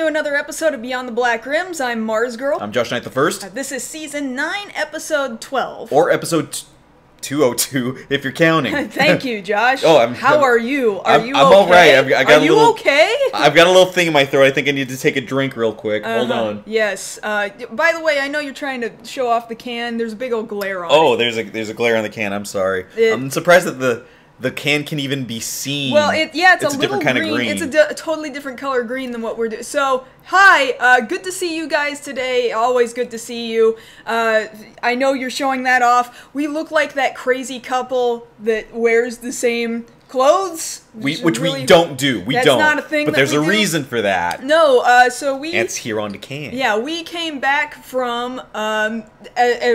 another episode of Beyond the Black Rims. I'm Mars Girl. I'm Josh Knight the First. This is Season 9, Episode 12. Or Episode 202, if you're counting. Thank you, Josh. Oh, How are you? Are you okay? I'm all right. Are you okay? I've got a little thing in my throat. I think I need to take a drink real quick. Hold on. Yes. By the way, I know you're trying to show off the can. There's a big old glare on it. Oh, there's a glare on the can. I'm sorry. I'm surprised that the can can even be seen. Well, it's a little different kind green. of green. It's a totally different color green than what we're doing. So, hi, good to see you guys today. Always good to see you. I know you're showing that off. We look like that crazy couple that wears the same clothes. We don't do. We That's don't. not a thing. But there's a reason for that. No, so we. And it's here on the can. Yeah, we came back from a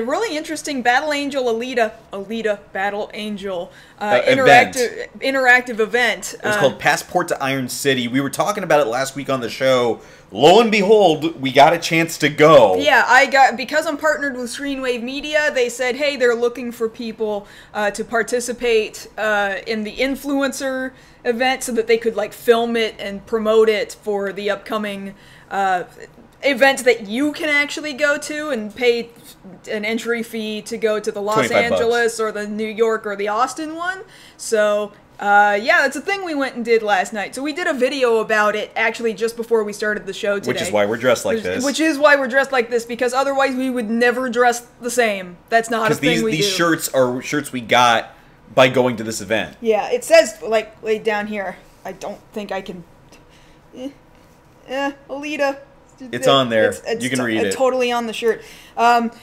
really interesting Battle Angel Alita Battle Angel interactive event. It was called Passport to Iron City. We were talking about it last week on the show. Lo and behold, we got a chance to go. Yeah, because I'm partnered with Screenwave Media, they said, hey, they're looking for people to participate in the influencer event so that they could like film it and promote it for the upcoming events that you can actually go to and pay an entry fee to go to the Los Angeles or the New York or the Austin one. So yeah, that's a thing we went and did last night. So we did a video about it actually just before we started the show today. Which is why we're dressed like this. Which is why we're dressed like this, because otherwise we would never dress the same. That's not a thing we do. Because these shirts are shirts we got by going to this event. Yeah, it says, like, laid down here. I don't think I can... Alita. It's on there. You can read it. Totally on the shirt.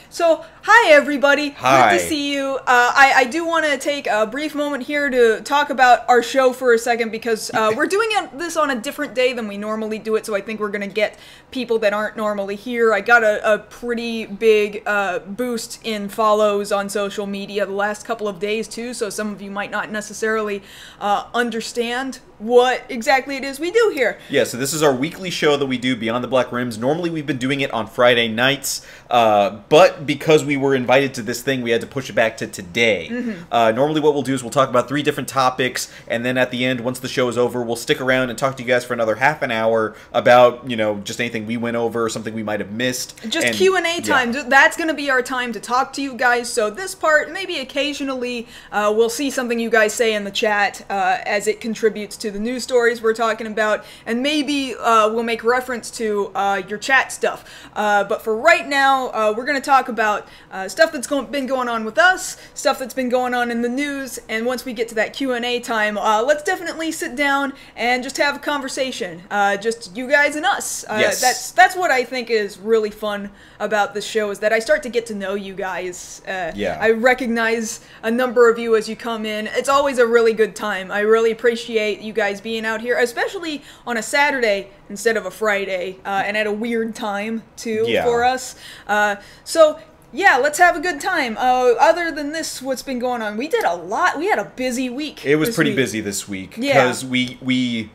So, hi everybody. Hi. Good to see you. I do want to take a brief moment here to talk about our show for a second, because we're doing this on a different day than we normally do it, so I think we're going to get people that aren't normally here. I got a pretty big boost in follows on social media the last couple of days too, so some of you might not necessarily understand what exactly it is we do here. Yeah, so this is our weekly show that we do, Beyond the Black Rims. Normally we've been doing it on Friday nights, but because we were invited to this thing, we had to push it back to today. Normally what we'll do is we'll talk about 3 different topics, and then at the end, once the show is over, we'll stick around and talk to you guys for another half an hour about, you know, just anything we went over or something we might have missed. Just Q&A time. Yeah. That's going to be our time to talk to you guys, so this part, maybe occasionally we'll see something you guys say in the chat as it contributes to the news stories we're talking about, and maybe we'll make reference to your chat stuff. But for right now, we're going to talk about stuff that's been going on with us, stuff that's been going on in the news, and once we get to that Q&A time, let's definitely sit down and just have a conversation. Just you guys and us. Yes. That's what I think is really fun about this show, is that I start to get to know you guys. Yeah. I recognize a number of you as you come in. It's always a really good time. I really appreciate you guys being out here, especially on a Saturday instead of a Friday, and at a weird time too for us. So yeah, let's have a good time. Other than this, what's been going on? We did a lot. We had a busy week. It was pretty busy this week because we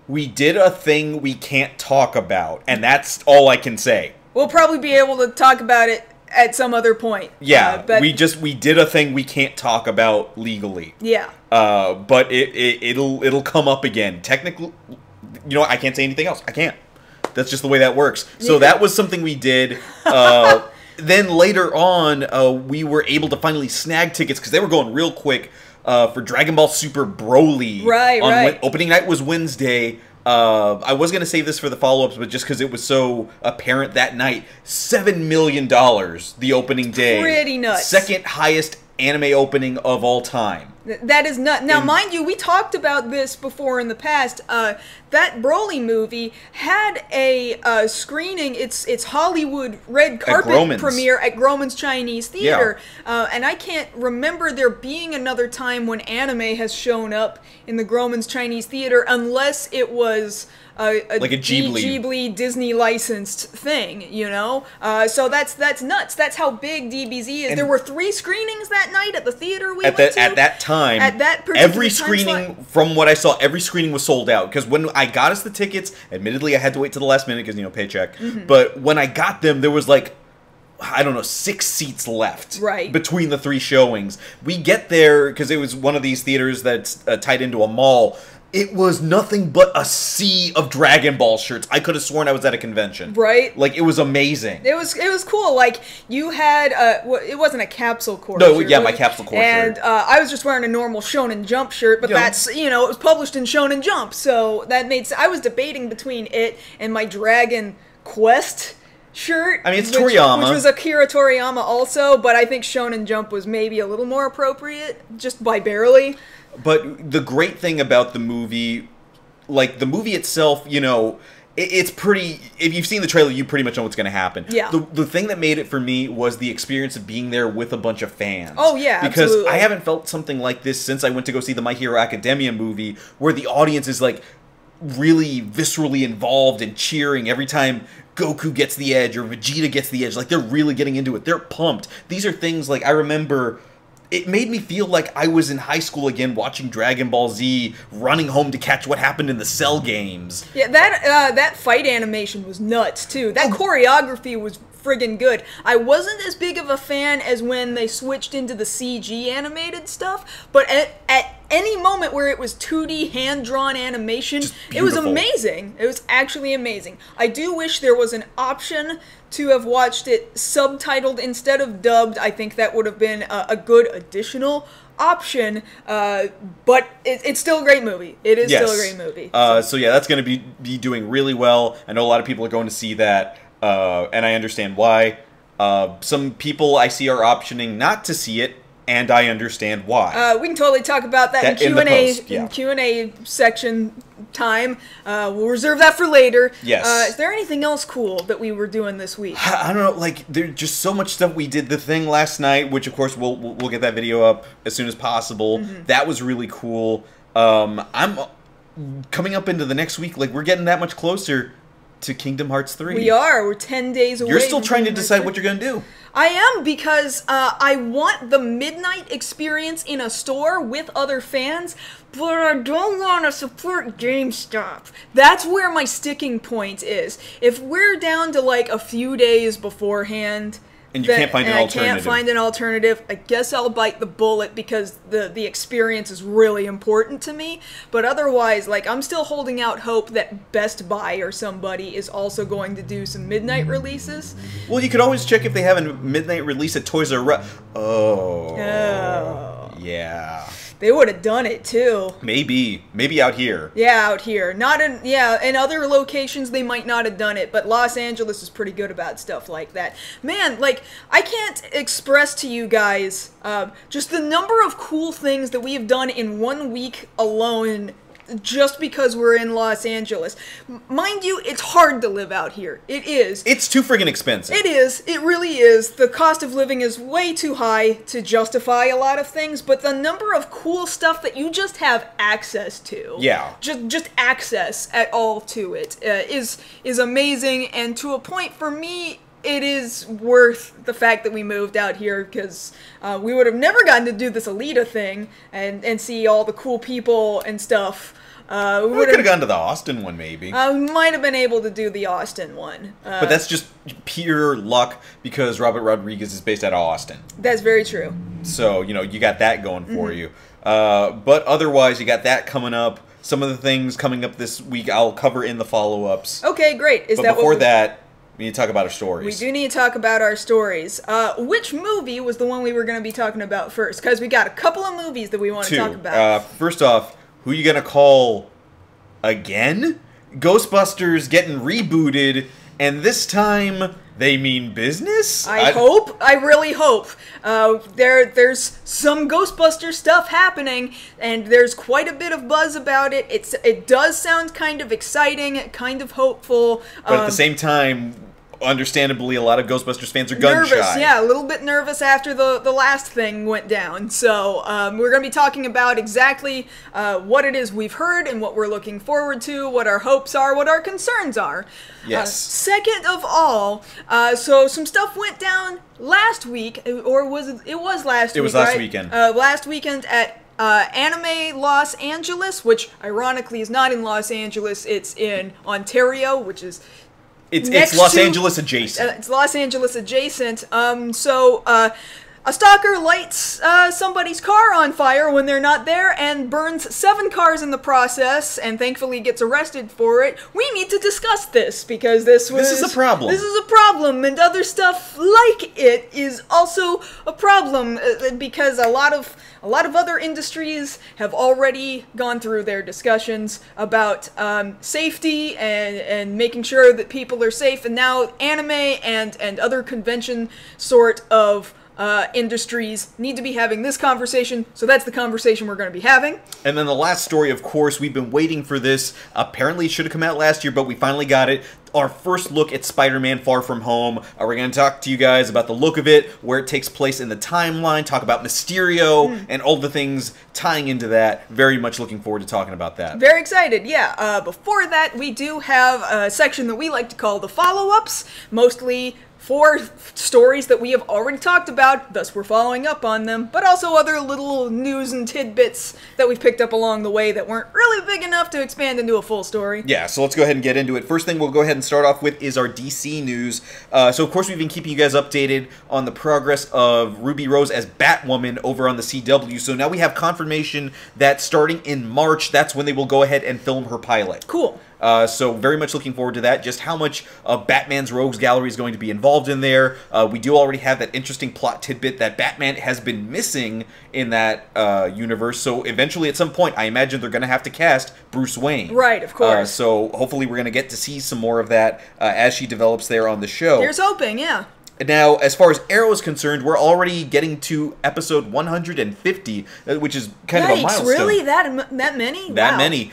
did a thing we can't talk about, and that's all I can say. We'll probably be able to talk about it at some other point. Yeah, but we did a thing we can't talk about legally. Yeah. But it'll come up again. Technically, you know, I can't say anything else. I can't. That's just the way that works. So that was something we did. Then later on, we were able to finally snag tickets, because they were going real quick, for Dragon Ball Super Broly. Right. Opening night was Wednesday. I was going to save this for the follow-ups, but just because it was so apparent that night, $7 million the opening day. Pretty nuts. Second highest anime opening of all time. That is nuts. Now, mind you, we talked about this before in the past. That Broly movie had a screening, its Hollywood red carpet premiere at Grauman's Chinese Theater. Yeah. And I can't remember there being another time when anime has shown up in the Grauman's Chinese Theater, unless it was like a Ghibli Disney licensed thing, you know? So that's nuts. That's how big DBZ is. And there were 3 screenings that night at the theater we went to. At that time, every screening, from what I saw, every screening was sold out. Because when I got us the tickets, admittedly I had to wait to the last minute because, you know, paycheck. But when I got them, there was like, I don't know, 6 seats left between the 3 showings. We get there, because it was one of these theaters that's tied into a mall. it was nothing but a sea of Dragon Ball shirts. I could have sworn I was at a convention. Right? Like, it was amazing. It was cool. Like, you had, it wasn't a Capsule Corps No, shirt, yeah, my Capsule Corps shirt. And I was just wearing a normal Shonen Jump shirt, but that's, it was published in Shonen Jump, so that made sense. I was debating between it and my Dragon Quest shirt. I mean, it's Toriyama. Which was Akira Toriyama also, but I think Shonen Jump was maybe a little more appropriate, just by barely. But the great thing about the movie, like, the movie itself, it's pretty... If you've seen the trailer, you pretty much know what's going to happen. Yeah. The thing that made it for me was the experience of being there with a bunch of fans. Oh, yeah, Because absolutely. I haven't felt something like this since I went to go see the My Hero Academia movie, where the audience is, like, really viscerally involved and cheering every time Goku gets the edge or Vegeta gets the edge. Like, they're really getting into it. They're pumped. These are things, like, I remember... It made me feel like I was in high school again, watching Dragon Ball Z, running home to catch what happened in the Cell games. Yeah, that fight animation was nuts, too. That choreography was friggin' good. I wasn't as big of a fan as when they switched into the CG animated stuff, but at any moment where it was 2D hand-drawn animation, it was amazing. It was actually amazing. I do wish there was an option to have watched it subtitled instead of dubbed. I think that would have been a good additional option, but it's still a great movie. It is still a great movie. So yeah, that's going to be doing really well. I know a lot of people are going to see that, and I understand why. Some people I see are optioning not to see it, and I understand why. We can totally talk about that in Q&A section time. We'll reserve that for later. Yes. Is there anything else cool that we were doing this week? I don't know. Like, there's just so much stuff. We did the thing last night, which of course we'll get that video up as soon as possible. That was really cool. I'm coming up into the next week. Like, we're getting that much closer to Kingdom Hearts 3. We are. We're 10 days away. You're still trying to decide what you're going to do. I am, because I want the midnight experience in a store with other fans, but I don't want to support GameStop. That's where my sticking point is. If we're down to like a few days beforehand... And you can't find an alternative. I can't find an alternative. I guess I'll bite the bullet because the experience is really important to me. But otherwise, like, I'm still holding out hope that Best Buy or somebody is also going to do some midnight releases. Well, you could always check if they have a midnight release at Toys R Us. Oh. Yeah. They would have done it too. Maybe out here. Yeah, out here. Not in in other locations they might not have done it, but Los Angeles is pretty good about stuff like that. Man, like, I can't express to you guys just the number of cool things that we have done in 1 week alone. Just because we're in Los Angeles. Mind you, it's hard to live out here. It is. It's too friggin' expensive. It is. It really is. The cost of living is way too high to justify a lot of things, but the number of cool stuff that you just have access to. Yeah. Just access at all to it is amazing, and to a point for me, it is worth the fact that we moved out here, because we would have never gotten to do this Alita thing and see all the cool people and stuff. We could have gone to the Austin one, maybe. We might have been able to do the Austin one. But that's just pure luck, because Robert Rodriguez is based out of Austin. That's very true. So, you got that going for you. But otherwise, you got that coming up. Some of the things coming up this week I'll cover in the follow-ups. Okay, great. But before that, we need to talk about our stories. We do need to talk about our stories. Which movie was the one we were going to be talking about first? Because we got a couple of movies that we want to talk about. First off, who you going to call again? Ghostbusters getting rebooted, and this time they mean business? I hope. I really hope. There's some Ghostbuster stuff happening, and there's quite a bit of buzz about it. It does sound kind of exciting, kind of hopeful. But at the same time, understandably, a lot of Ghostbusters fans are gun-shy. Nervous, yeah, a little bit nervous after the last thing went down. So we're going to be talking about exactly what it is we've heard and what we're looking forward to, what our hopes are, what our concerns are. Yes. Second of all, so some stuff went down last week, or was it? It was last week. It was last weekend. Last weekend at Anime Los Angeles, which ironically is not in Los Angeles. It's in Ontario, which is. It's Los Angeles adjacent. It's Los Angeles adjacent. a stalker lights somebody's car on fire when they're not there and burns 7 cars in the process, and thankfully gets arrested for it. We need to discuss this because this is a problem. This is a problem, and other stuff like it is also a problem because a lot of other industries have already gone through their discussions about safety and making sure that people are safe, and now anime and other convention sort of industries need to be having this conversation, so that's the conversation we're going to be having. And then the last story, of course, we've been waiting for this. Apparently it should have come out last year, but we finally got it. Our first look at Spider-Man Far From Home. We're going to talk to you guys about the look of it, where it takes place in the timeline, talk about Mysterio, and all the things tying into that. Very much looking forward to talking about that. Very excited, yeah. Before that, we do have a section that we like to call the follow-ups, mostly for stories that we have already talked about, thus we're following up on them, but also other little news and tidbits that we've picked up along the way that weren't really big enough to expand into a full story. Yeah, so let's go ahead and get into it. First thing we'll go ahead and start off with is our DC news. So of course we've been keeping you guys updated on the progress of Ruby Rose as Batwoman over on the CW, so now we have confirmation that starting in March, that's when they will go ahead and film her pilot. Cool. So very much looking forward to that. Just how much of Batman's Rogues Gallery is going to be involved in there. We do already have that interesting plot tidbit that Batman has been missing in that universe. So eventually at some point, I imagine they're going to have to cast Bruce Wayne. Right, of course. So hopefully we're going to get to see some more of that as she develops there on the show. Here's hoping, yeah. Now, as far as Arrow is concerned, we're already getting to episode 150, which is kind of a milestone. Really? That many? That many.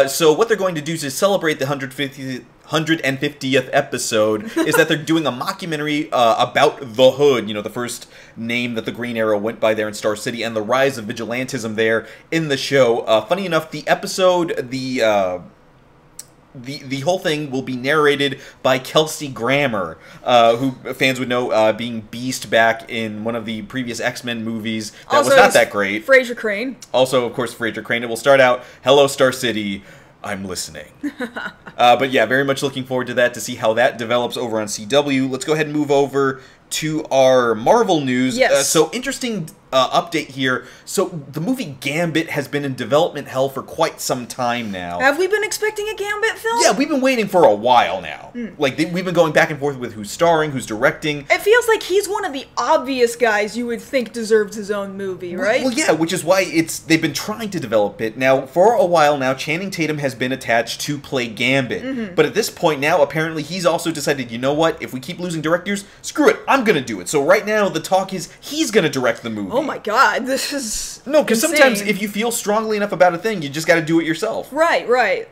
So what they're going to do to celebrate the 150th episode is that they're doing a mockumentary about the Hood, you know, the first name that the Green Arrow went by there in Star City, and the rise of vigilantism there in the show. Funny enough, the episode, the whole thing will be narrated by Kelsey Grammer, who fans would know being Beast back in one of the previous X-Men movies. That also was not that great. Fraser Crane. Also, of course, Fraser Crane. It will start out, "Hello, Star City. I'm listening." But yeah, very much looking forward to that, to see how that develops over on CW. Let's go ahead and move over to our Marvel news. Yes. So interesting update here. So the movie Gambit has been in development hell for quite some time now. Have we been expecting a Gambit film? Yeah, we've been waiting for a while now. Like, we've been going back and forth with who's starring, who's directing. It feels like he's one of the obvious guys you would think deserves his own movie, right? Well, yeah, which is why they've been trying to develop it. Now, for a while now, Channing Tatum has been attached to play Gambit. But at this point now, apparently he's also decided, you know what, if we keep losing directors, screw it, I'm gonna do it. So right now, the talk is he's gonna direct the movie. Oh my god, this is No, because sometimes if you feel strongly enough about a thing, you just gotta do it yourself. Right, right.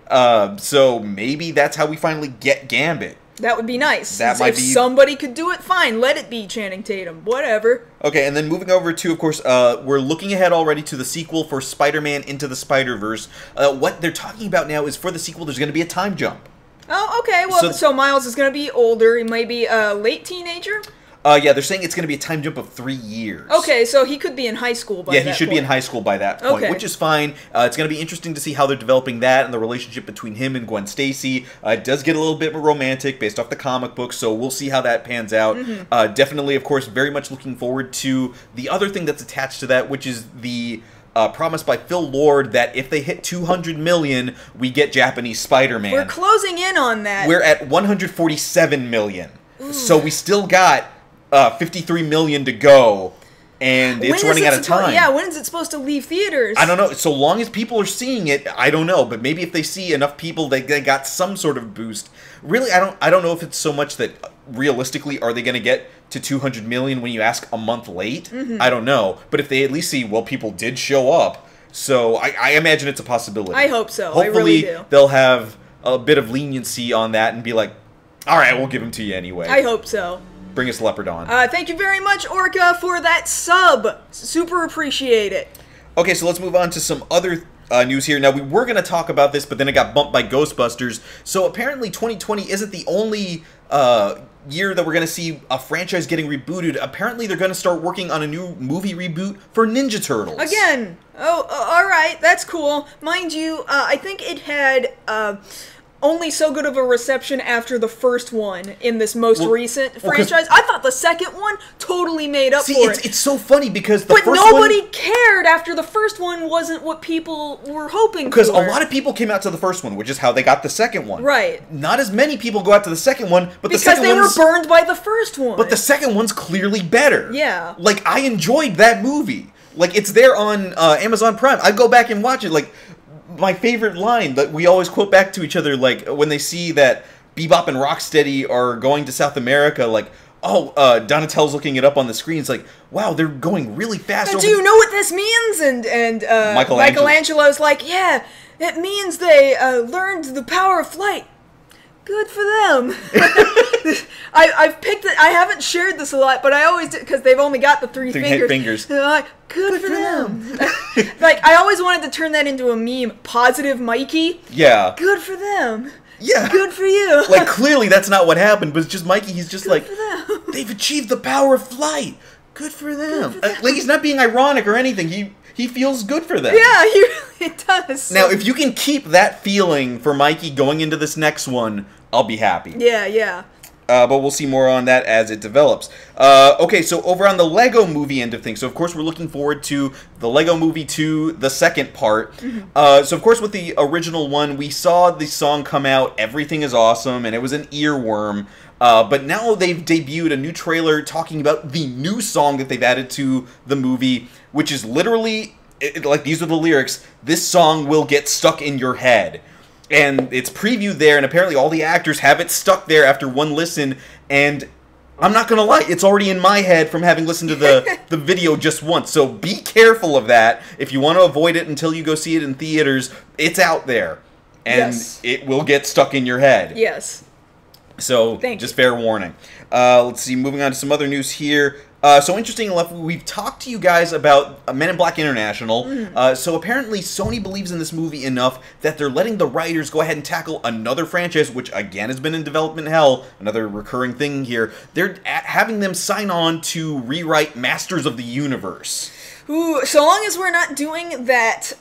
So maybe that's how we finally get Gambit. That would be nice. That might if somebody could do it, fine. Let it be Channing Tatum. Whatever. Okay, and then moving over to, of course, we're looking ahead already to the sequel for Spider-Man Into the Spider-Verse. What they're talking about now is for the sequel, there's going to be a time jump. Oh, okay. Well, so Miles is going to be older. He might be a late teenager? Yeah, they're saying it's going to be a time jump of 3 years. Okay, so he could be in high school by that point. Yeah, he should be in high school by that point, which is fine. It's going to be interesting to see how they're developing that and the relationship between him and Gwen Stacy. It does get a little bit more romantic based off the comic book, so we'll see how that pans out. Definitely, of course, very much looking forward to the other thing that's attached to that, which is the promise by Phil Lord that if they hit 200 million, we get Japanese Spider-Man. We're closing in on that. We're at 147 million. Ooh. So we still got 53 million to go, and it's running out of time. Yeah, when is it supposed to leave theaters? I don't know. So long as people are seeing it, I don't know. But maybe if they see enough people, they got some sort of boost. Really, I don't know if it's so much that realistically, are they going to get to 200 million when you ask a month late? I don't know. But if they at least see, well, people did show up, so I imagine it's a possibility. I hope so. Hopefully, I really do. They'll have a bit of leniency on that and be like, all right, we'll give them to you anyway. I hope so. Bring us Leopardon. Thank you very much, Orca, for that sub. Super appreciate it. Okay, so let's move on to some other news here. Now, we were going to talk about this, but then it got bumped by Ghostbusters. So apparently 2020 isn't the only year that we're going to see a franchise getting rebooted. Apparently they're going to start working on a new movie reboot for Ninja Turtles. Again. Oh, all right. That's cool. Mind you, I think it had only so good of a reception after the first one in this most recent franchise. I thought the second one totally made up for it. It's so funny because the first one... But nobody cared after the first one wasn't what people were hoping for. Because a lot of people came out to the first one, which is how they got the second one. Right. Not as many people go out to the second one, but the second one... Because they were burned by the first one. But the second one's clearly better. Yeah. Like, I enjoyed that movie. Like, it's there on Amazon Prime. I go back and watch it. Like, my favorite line that we always quote back to each other, like, when they see that Bebop and Rocksteady are going to South America, like, Donatello's looking it up on the screen. It's like, wow, they're going really fast. Do you know what this means? And Michelangelo's like, yeah, it means they learned the power of flight. Good for them. I've picked it. I haven't shared this a lot, but I always do because they've only got the three fingers. They're like, good for them. Like, I always wanted to turn that into a meme. Positive Mikey. Yeah. Good for them. Yeah. Good for you. Like, clearly that's not what happened, but it's just Mikey. He's just good like, for them. They've achieved the power of flight. Good for them. Like, he's not being ironic or anything. He feels good for them. Yeah, he really does. Now, if you can keep that feeling for Mikey going into this next one, I'll be happy. Yeah, yeah. But we'll see more on that as it develops. Okay, so over on the Lego Movie end of things, so of course we're looking forward to the Lego Movie 2, the second part. So of course with the original one, we saw the song come out, Everything is Awesome, and it was an earworm. But now they've debuted a new trailer talking about the new song that they've added to the movie, which is literally, like, these are the lyrics, this song will get stuck in your head. And it's previewed there, and apparently all the actors have it stuck there after one listen, and I'm not gonna lie, it's already in my head from having listened to the video just once. So be careful of that. If you want to avoid it until you go see it in theaters, it's out there. And it will get stuck in your head. Yes. So, just fair warning. Let's see, moving on to some other news here. So interesting enough, we've talked to you guys about Men in Black International. So apparently Sony believes in this movie enough that they're letting the writers go ahead and tackle another franchise, which again has been in development hell, another recurring thing here. They're having them sign on to rewrite Masters of the Universe. Ooh, so long as we're not doing that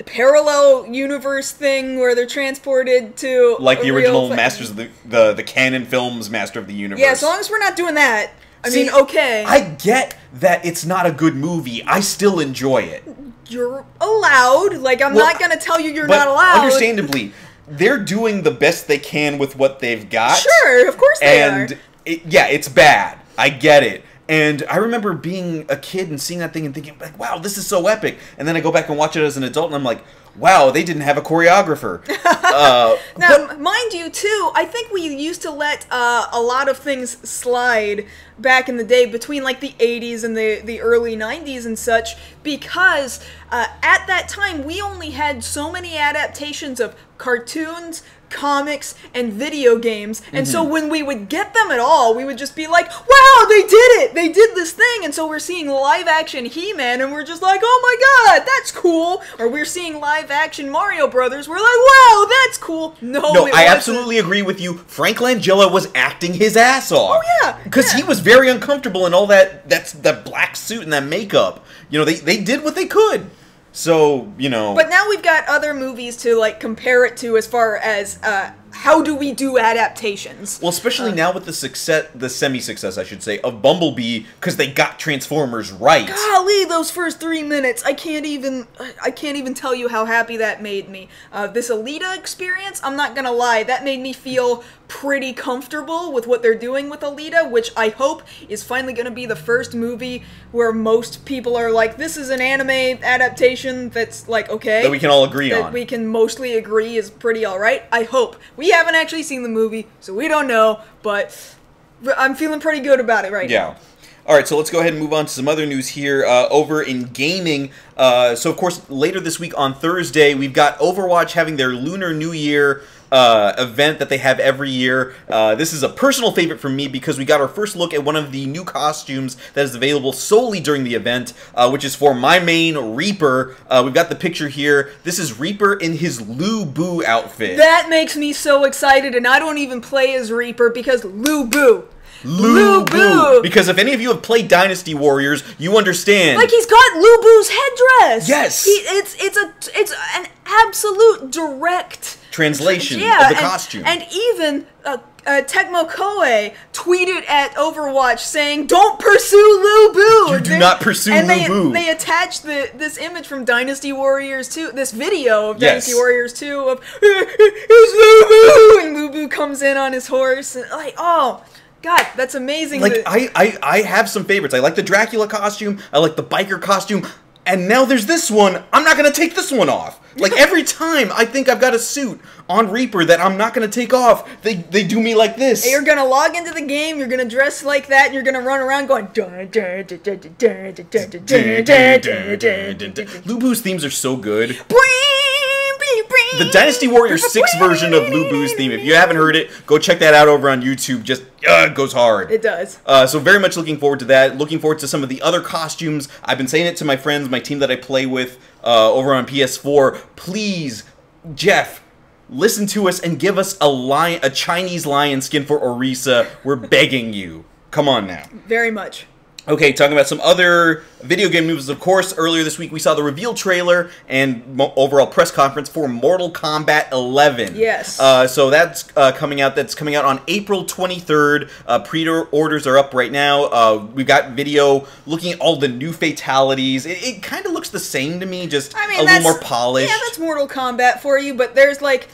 parallel universe thing where they're transported to like the original Masters of the canon films Master of the Universe. Yeah, so long as we're not doing that. I mean, okay. I get that it's not a good movie. I still enjoy it. You're allowed. Like, I'm not going to tell you you're not allowed. Understandably, they're doing the best they can with what they've got. Sure, of course they are. And, it's bad. I get it. And I remember being a kid and seeing that thing and thinking, like, wow, this is so epic. And then I go back and watch it as an adult, and I'm like, wow, they didn't have a choreographer. Now, mind you, too, I think we used to let a lot of things slide back in the day between, like, the 80s and the early 90s and such, because at that time, we only had so many adaptations of cartoons, comics, and video games, and so when we would get them at all, we would just be like, wow, they did it! They did this thing! And so we're seeing live-action He-Man, and we're just like, oh my god, that's cool! Or we're seeing live-action Mario Brothers, we're like, wow, that's cool! No, I absolutely agree with you. Frank Langella was acting his ass off. Oh, yeah! Because he was very uncomfortable in all that black suit and that makeup. You know, they did what they could. So, you know... But now we've got other movies to, like, compare it to as far as, how do we do adaptations? Well, especially now with the semi-success, I should say, of Bumblebee, because they got Transformers right. Golly, those first 3 minutes, I can't even tell you how happy that made me. This Alita experience, I'm not gonna lie, that made me feel pretty comfortable with what they're doing with Alita, which I hope is finally gonna be the first movie where most people are like, this is an anime adaptation that's, like, okay. That we can all agree on. That we can mostly agree is pretty alright. I hope. We haven't actually seen the movie, so we don't know, but I'm feeling pretty good about it right now. Alright, so let's go ahead and move on to some other news here. Over in gaming, so of course, later this week on Thursday, we've got Overwatch having their Lunar New Year event that they have every year. This is a personal favorite for me because we got our first look at one of the new costumes that is available solely during the event, which is for my main Reaper. We've got the picture here. This is Reaper in his Lu Bu outfit. That makes me so excited, and I don't even play as Reaper because Lu Bu. Lu Bu! Because if any of you have played Dynasty Warriors, you understand. Like, he's got Lu Bu's headdress! Yes! It's an absolute direct translation of the costume. And even Tecmo Koei tweeted at Overwatch saying, "Don't pursue Lu Bu." You do not pursue Lu Bu. They attached this image from Dynasty Warriors 2, this video of Dynasty Warriors 2 of, "It's Lu Bu!" and Lu Bu comes in on his horse. And, like, oh, God, that's amazing. Like, I have some favorites. I like the Dracula costume. I like the biker costume. And now there's this one. I'm not going to take this one off. Like, every time I think I've got a suit on Reaper that I'm not going to take off, they do me like this. You're going to log into the game, you're going to dress like that, and you're going to run around going... Lu Bu's themes are so good. The Dynasty Warriors 6 version of Lu Bu's theme, if you haven't heard it, go check that out over on YouTube. Just, it goes hard. It does. So very much looking forward to that. Looking forward to some of the other costumes. I've been saying it to my friends, my team that I play with over on PS4. Please, Jeff, listen to us and give us a Chinese lion skin for Orisa. We're begging you. Come on now. Very much. Okay, talking about some other video game news, of course, earlier this week we saw the reveal trailer and overall press conference for Mortal Kombat 11. Yes. So that's coming out. That's coming out on April 23rd. Pre-orders are up right now. We've got video looking at all the new fatalities. It kind of looks the same to me, just a little more polished. Yeah, that's Mortal Kombat for you, but there's like...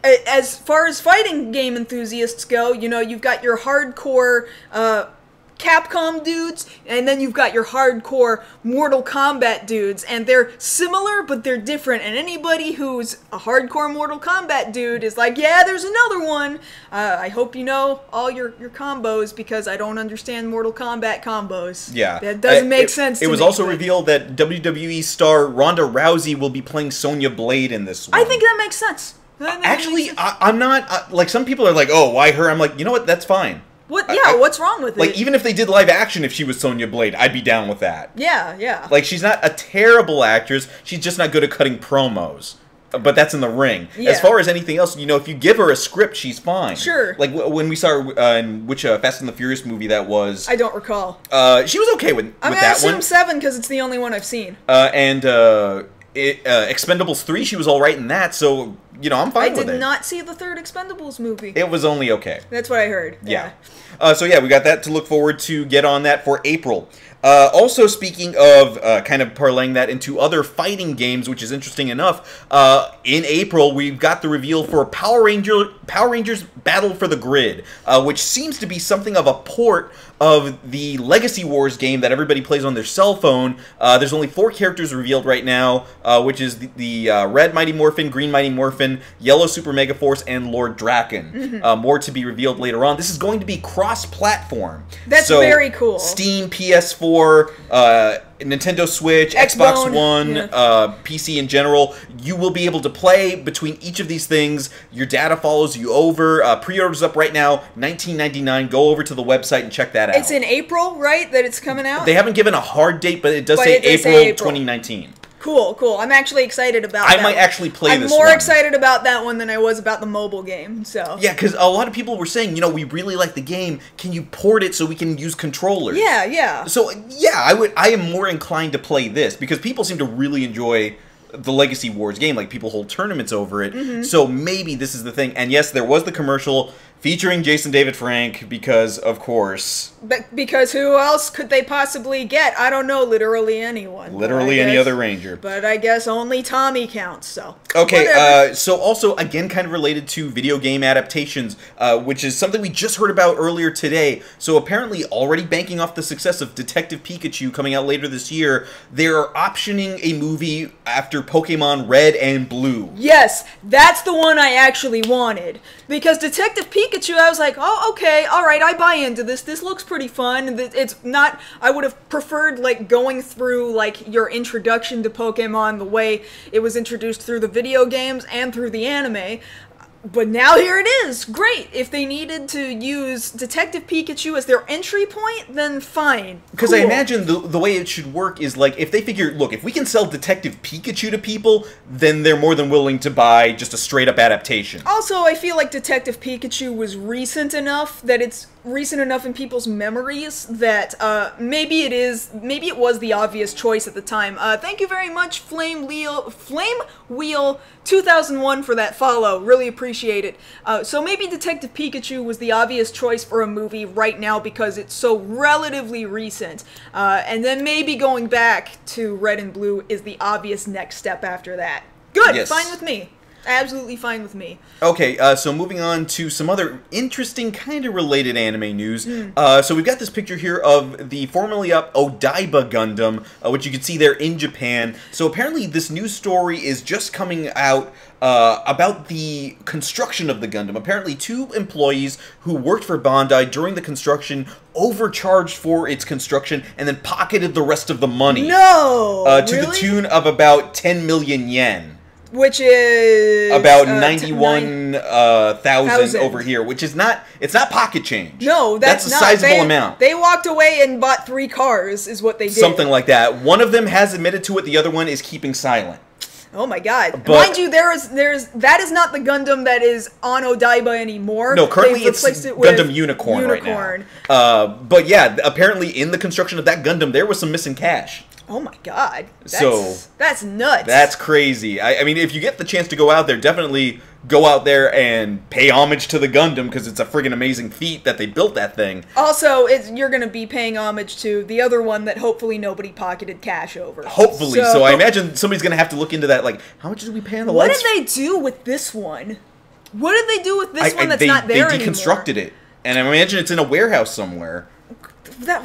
As far as fighting game enthusiasts go, you know, you've got your hardcore... Capcom dudes, and then you've got your hardcore Mortal Kombat dudes, and they're similar, but they're different, and anybody who's a hardcore Mortal Kombat dude is like, yeah, there's another one. I hope you know all your combos, because I don't understand Mortal Kombat combos. Yeah. That doesn't make sense to me. It was also revealed that WWE star Ronda Rousey will be playing Sonya Blade in this one. I think that makes sense. Actually, I'm not, like, some people are like, oh, why her? I'm like, you know what, that's fine. What? Yeah, what's wrong with it? Like, even if they did live action, if she was Sonya Blade, I'd be down with that. Yeah, yeah. Like, she's not a terrible actress. She's just not good at cutting promos. But that's in the ring. Yeah. As far as anything else, you know, if you give her a script, she's fine. Sure. Like, when we saw her in which Fast and the Furious movie that was... I don't recall. She was okay with that one. I assume 7, because it's the only one I've seen. Expendables 3, she was alright in that, so, you know, I'm fine with it. I did not see the third Expendables movie. It was only okay. That's what I heard. Yeah. So yeah, we got that to look forward to. Get on that for April. Also, speaking of kind of parlaying that into other fighting games, which is interesting enough, in April we've got the reveal for Power Rangers Battle for the Grid, which seems to be something of a port of the Legacy Wars game that everybody plays on their cell phone. There's only 4 characters revealed right now, which is the Red Mighty Morphin, Green Mighty Morphin, Yellow Super Mega Force, and Lord Draken. More to be revealed later on. This is going to be cross-platform. That's very cool. Steam, PS4, Nintendo Switch, Xbox One, PC in general. You will be able to play between each of these things. Your data follows you over. Pre-orders up right now, $19.99. Go over to the website and check that out. It's in April, right, that it's coming out? They haven't given a hard date, but it does say April 2019. Cool, cool. I'm actually excited about that. I might actually play this one. I'm more excited about that one than I was about the mobile game, so... Yeah, because a lot of people were saying, you know, we really like the game. Can you port it so we can use controllers? Yeah, yeah. So, yeah, I am more inclined to play this, because people seem to really enjoy the Legacy Wars game. Like, people hold tournaments over it. So maybe this is the thing. And yes, there was the commercial featuring Jason David Frank, because, of course... Because who else could they possibly get? I don't know, literally anyone. Literally any other Ranger. But I guess only Tommy counts, so... Okay, so also, again, kind of related to video game adaptations, which is something we just heard about earlier today. So apparently, already banking off the success of Detective Pikachu coming out later this year, they are optioning a movie after Pokemon Red and Blue. Yes, that's the one I actually wanted. Because Detective Pikachu, I was like, oh, okay, alright, I buy into this. This looks pretty fun. It's not... I would have preferred, like, going through, like, your introduction to Pokemon the way it was introduced through the video games and through the anime. But now here it is! Great! If they needed to use Detective Pikachu as their entry point, then fine. Because cool. I imagine the way it should work is, like, if they figure, look, if we can sell Detective Pikachu to people, then they're more than willing to buy just a straight-up adaptation. Also, I feel like Detective Pikachu was recent enough that it's recent enough in people's memories that maybe it was the obvious choice at the time. Thank you very much, Flame Wheel 2001 for that follow. Really appreciate it. So maybe Detective Pikachu was the obvious choice for a movie right now because it's so relatively recent. And then maybe going back to Red and Blue is the obvious next step after that. Good, yes. Fine with me. Absolutely fine with me. Okay, so moving on to some other interesting, kind of related anime news. So we've got this picture here of the formerly up Odaiba Gundam, which you can see there in Japan. So apparently this news story is just coming out about the construction of the Gundam. Apparently 2 employees who worked for Bandai during the construction overcharged for its construction and then pocketed the rest of the money. No! To the tune of about 10 million yen. Which is about 91,000 over here, which is not, it's not pocket change. No, that's a sizable amount. They walked away and bought 3 cars, is what they did. Something like that. One of them has admitted to it, the other one is keeping silent. Oh my god. But, mind you, that is not the Gundam that is on Odaiba anymore. No, currently it's Gundam Unicorn right now. But yeah, apparently in the construction of that Gundam, there was some missing cash. Oh my god. That's nuts. That's crazy. I mean, if you get the chance to go out there, definitely go out there and pay homage to the Gundam, because it's a friggin' amazing feat that they built that thing. Also, you're going to be paying homage to the other one that hopefully nobody pocketed cash over. Hopefully. So I imagine somebody's going to have to look into that, like, how much did we pay on the lights? What did they do with this one? What did they do with this one that's not there anymore? They deconstructed it, and I imagine it's in a warehouse somewhere.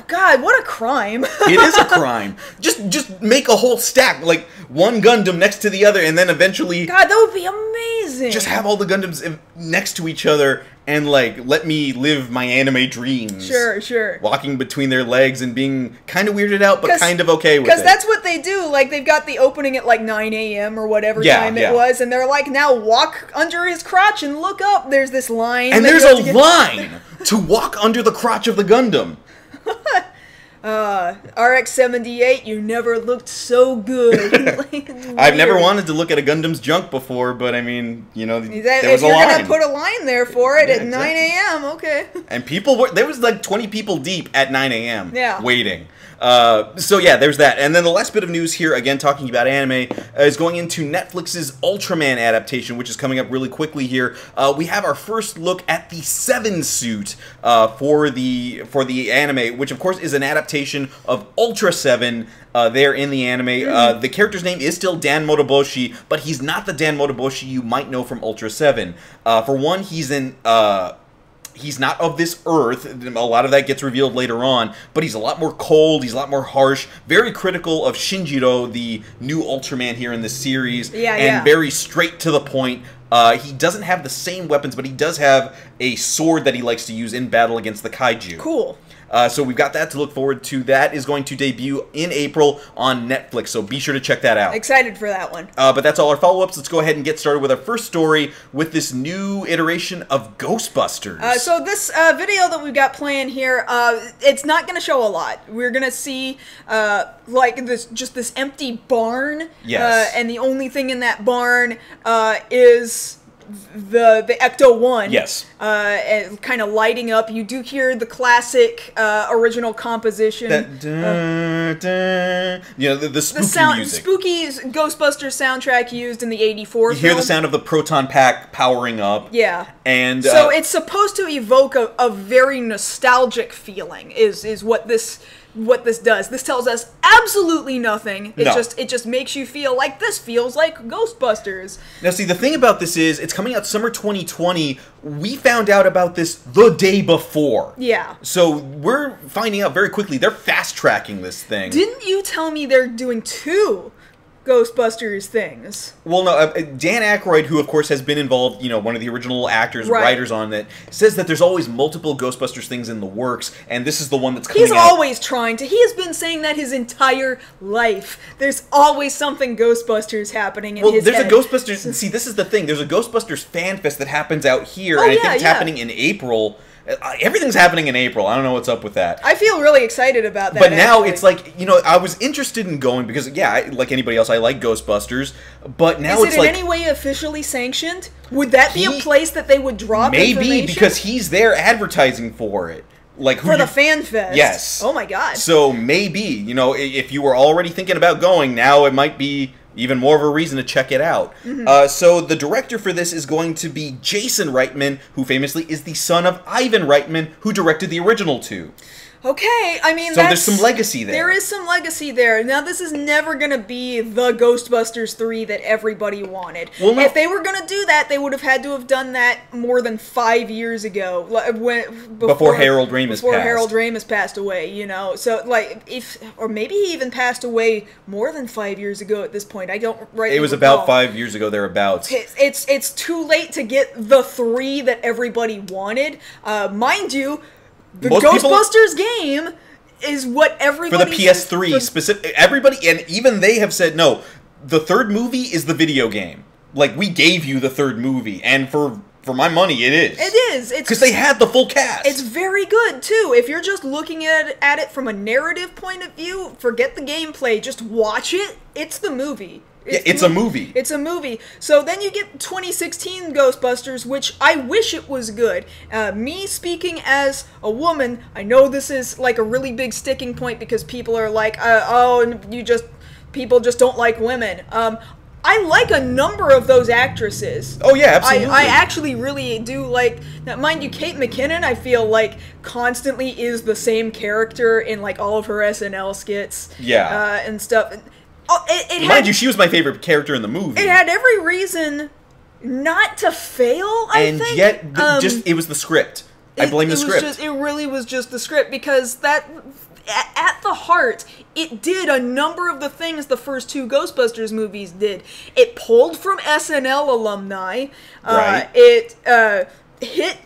God, what a crime. It is a crime. Just make a whole stack, like one Gundam next to the other, and then eventually... God, that would be amazing. Just have all the Gundams next to each other, and like, let me live my anime dreams. Sure. Walking between their legs and being kind of weirded out, but kind of okay with it. Because that's what they do. Like, they've got the opening at like 9 a.m. or whatever time it was, and they're like, now walk under his crotch and look up. There's this line. And there's a line to walk under the crotch of the Gundam. RX-78, you never looked so good. I've never wanted to look at a Gundam's junk before, but I mean, you know, there was a line. If you're gonna put a line there for it at 9 a.m., okay. And there was like 20 people deep at 9 a.m. waiting. So yeah, there's that. And then the last bit of news here, again talking about anime, is going into Netflix's Ultraman adaptation, which is coming up really quickly here. We have our first look at the 7 suit for the anime, which of course is an adaptation of Ultra 7 there in the anime. The character's name is still Dan Motoboshi, but he's not the Dan Motoboshi you might know from Ultra 7. For one, he's not of this earth. A lot of that gets revealed later on, but he's a lot more cold, he's a lot more harsh, very critical of Shinjiro, the new Ultraman here in this series, and very straight to the point. He doesn't have the same weapons, but he does have a sword that he likes to use in battle against the kaiju. Cool. So we've got that to look forward to. That is going to debut in April on Netflix, so be sure to check that out. Excited for that one. But that's all our follow-ups. Let's go ahead and get started with our first story with this new iteration of Ghostbusters. So this video that we've got playing here, it's not going to show a lot. We're going to see like this empty barn, and the only thing in that barn is the Ecto-1. Yes. Kind of lighting up. You do hear the classic original composition. The spooky music. Spooky Ghostbusters soundtrack used in the '84 You hear the sound of the proton pack powering up. Yeah. And so it's supposed to evoke a very nostalgic feeling, is what this does. This tells us absolutely nothing. It just makes you feel like this feels like Ghostbusters. Now see, the thing about this is, it's coming out summer 2020. We found out about this the day before. Yeah. So we're finding out very quickly. They're fast-tracking this thing. Didn't you tell me they're doing 2 Ghostbusters things? Well, no, Dan Aykroyd, who of course has been involved, you know, one of the original actors, writers on it, says that there's always multiple Ghostbusters things in the works, and this is the one that's coming out. He's always trying to. He has been saying that his entire life. There's always something Ghostbusters happening in his head. Well, there's a Ghostbusters, see, this is the thing, there's a Ghostbusters fan fest that happens out here, and I think it's happening in April. Everything's happening in April. I don't know what's up with that. I feel really excited about that. But now it's like, you know, I was interested in going because, yeah, like anybody else, I like Ghostbusters. But now it's like... Is it in any way officially sanctioned? Would that be a place that they would drop information? Maybe, because he's there advertising for it. Like for the fan fest. Yes. Oh my god. So maybe, you know, if you were already thinking about going, now it might be even more of a reason to check it out. So the director for this is going to be Jason Reitman, who famously is the son of Ivan Reitman, who directed the original two. Okay, I mean, so there's some legacy there. There is some legacy there. Now, this is never going to be the Ghostbusters 3 that everybody wanted. Well, no. If they were going to do that, they would have had to have done that more than 5 years ago. Before Harold Ramis passed. Before Harold Ramis passed away, you know. So, like, or maybe he even passed away more than 5 years ago at this point. I don't It was about 5 years ago, thereabouts. It's too late to get the 3 that everybody wanted. Mind you... The Ghostbusters game is what everybody... For the PS3, everybody, and even they have said, no, the third movie is the video game. Like, we gave you the third movie, and for my money, it is. It is. Because they had the full cast. It's very good, too. If you're just looking at it from a narrative point of view, forget the gameplay, just watch it. It's the movie. It's a movie. It's a movie. So then you get 2016 Ghostbusters, which I wish it was good. Me speaking as a woman, I know this is like a really big sticking point because people are like, people just don't like women. I like a number of those actresses. Oh yeah, absolutely. I actually really do like, now, mind you, Kate McKinnon, I feel like constantly is the same character in like all of her SNL skits. Yeah. And stuff. Mind you, she was my favorite character in the movie. It had every reason not to fail, I think. And yet, it was the script. I blame the script. It really was just the script, because that, at the heart, it did a number of the things the first two Ghostbusters movies did. It pulled from SNL alumni. Right. It hit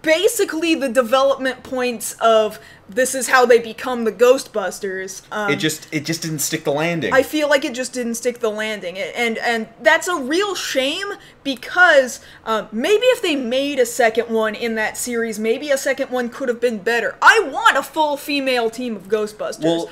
basically the development points of this is how they become the Ghostbusters. It just didn't stick the landing. I feel like it just didn't stick the landing, and that's a real shame, because maybe if they made a second one in that series, maybe a second one could have been better. I want a full female team of Ghostbusters. Well,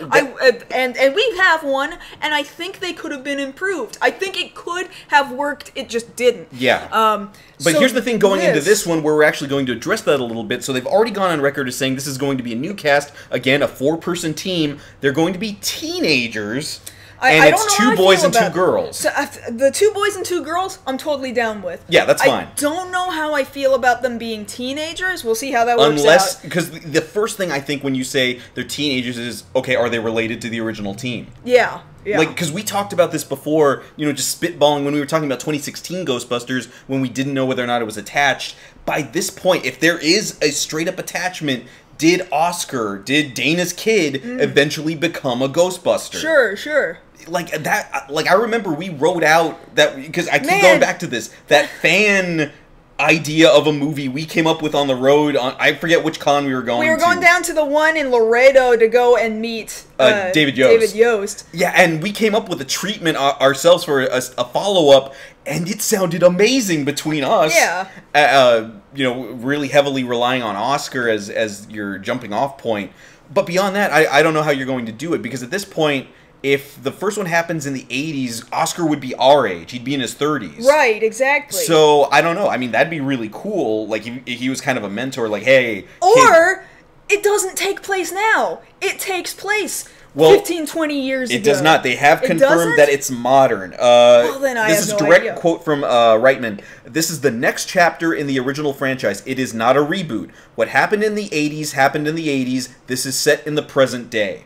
and we have one, and I think they could have been improved. I think it could have worked. It just didn't. Yeah. But here's the thing, going into this one, where we're actually going to address that a little bit. So they've already gone on record as saying this is going to be a new cast. Again, a 4-person team. They're going to be teenagers. And it's 2 boys and 2 girls. So, the 2 boys and 2 girls, I'm totally down with. Yeah, that's fine. I don't know how I feel about them being teenagers. We'll see how that works out. Because the first thing I think when you say they're teenagers is, okay, are they related to the original team? Yeah. Yeah. Like, because we talked about this before, you know, just spitballing when we were talking about 2016 Ghostbusters, when we didn't know whether or not it was attached. By this point, if there is a straight-up attachment, did Dana's kid eventually become a Ghostbuster? Sure. Like that, like I remember we wrote out that, because I keep going back to this, that fan idea of a movie we came up with on the road. I forget which con we were going to. We were going down to the one in Laredo to go and meet David Yost. David Yost. Yeah, and we came up with a treatment ourselves for a follow-up, and it sounded amazing between us. Yeah. You know, really heavily relying on Oscar as your jumping off point. But beyond that, I don't know how you're going to do it, because at this point, if the first one happens in the 80s, Oscar would be our age. He'd be in his 30s. Right, exactly. So, I don't know. I mean, that'd be really cool. Like, he was kind of a mentor, like, hey... Or, it doesn't take place now. It takes place 15, 20 years ago. It does not. They have confirmed that it's modern. Well, then I this have is no direct idea. quote from Reitman. This is the next chapter in the original franchise. It is not a reboot. What happened in the 80s happened in the 80s. This is set in the present day.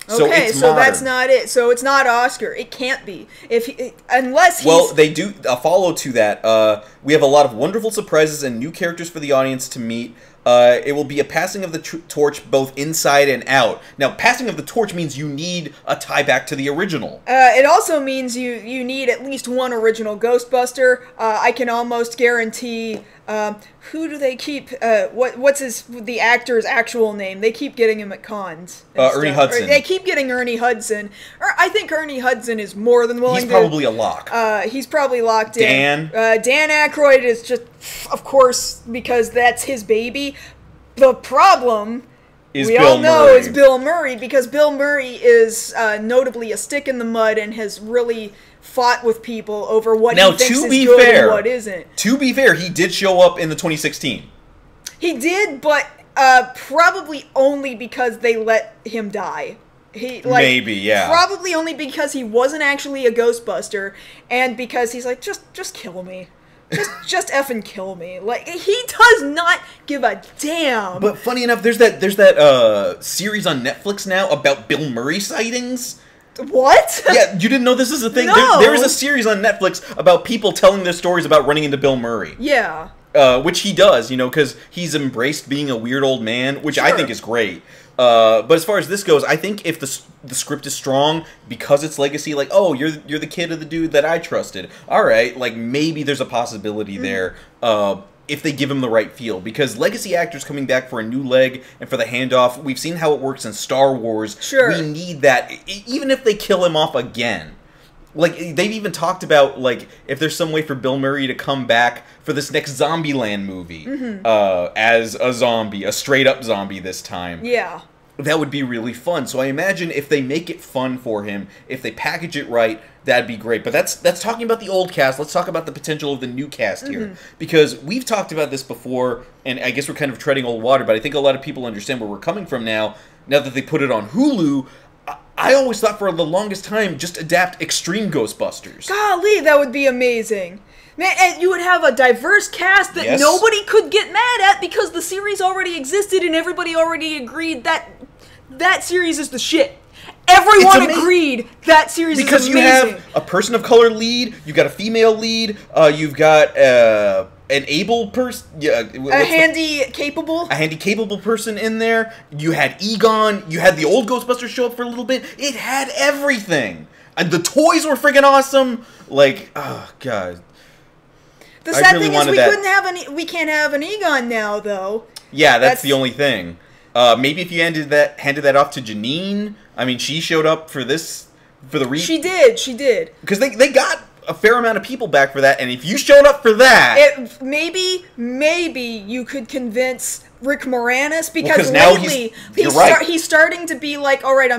So okay, it's so modern. that's not it. So it's not Oscar. It can't be. Unless he's... Well, they do a follow to that. We have a lot of wonderful surprises and new characters for the audience to meet. It will be a passing of the torch both inside and out. Now, passing of the torch means you need a tie back to the original. It also means you need at least one original Ghostbuster. I can almost guarantee... who do they keep? What's the actor's actual name? They keep getting him at cons. Ernie Hudson. They keep getting Ernie Hudson. I think Ernie Hudson is more than willing. He's probably a lock. He's probably locked in. Dan Aykroyd is just of course, because that's his baby. The problem, is we Bill all know, Murray. is Bill Murray, because Bill Murray is notably a stick in the mud and has really fought with people over what he thinks is good and what isn't. To be fair, he did show up in the 2016. He did, but probably only because they let him die. Maybe, yeah. Probably only because he wasn't actually a Ghostbuster, and because he's like, just kill me. Just effing kill me. Like, he does not give a damn. But funny enough, there's that series on Netflix now about Bill Murray sightings. What? Yeah, you didn't know this is a thing? No. There is a series on Netflix about people telling their stories about running into Bill Murray. Yeah. Which he does, because he's embraced being a weird old man, which I think is great. But as far as this goes, I think if the script is strong, because it's legacy, like, oh, you're the kid of the dude that I trusted. All right, like, maybe there's a possibility there if they give him the right feel. Because legacy actors coming back for a new leg and for the handoff, we've seen how it works in Star Wars. Sure. We need that, even if they kill him off again. Like, they've even talked about, like, if there's some way for Bill Murray to come back for this next Zombieland movie as a zombie, a straight-up zombie this time. Yeah. That would be really fun. So I imagine if they make it fun for him, if they package it right, that'd be great. But that's talking about the old cast. Let's talk about the potential of the new cast here. Because we've talked about this before, and I guess we're kind of treading old water, but I think a lot of people understand where we're coming from now that they put it on Hulu. I always thought for the longest time, just adapt Extreme Ghostbusters. Golly, that would be amazing. Man, and you would have a diverse cast that nobody could get mad at because the series already existed and everybody already agreed that that series is the shit. Everyone agreed that series is amazing. Because you have a person of color lead, you've got a female lead, you've got an able person, a handy capable person in there. You had Egon. You had the old Ghostbusters show up for a little bit. It had everything, and the toys were freaking awesome. Like, oh god. The sad thing is we can't have an Egon now, though. Yeah, that's the only thing. Maybe if you handed that off to Janine. I mean, she showed up for the She did. Because they got a fair amount of people back for that, and if you showed up for that... Maybe you could convince Rick Moranis, because now lately he's starting to be like, all right,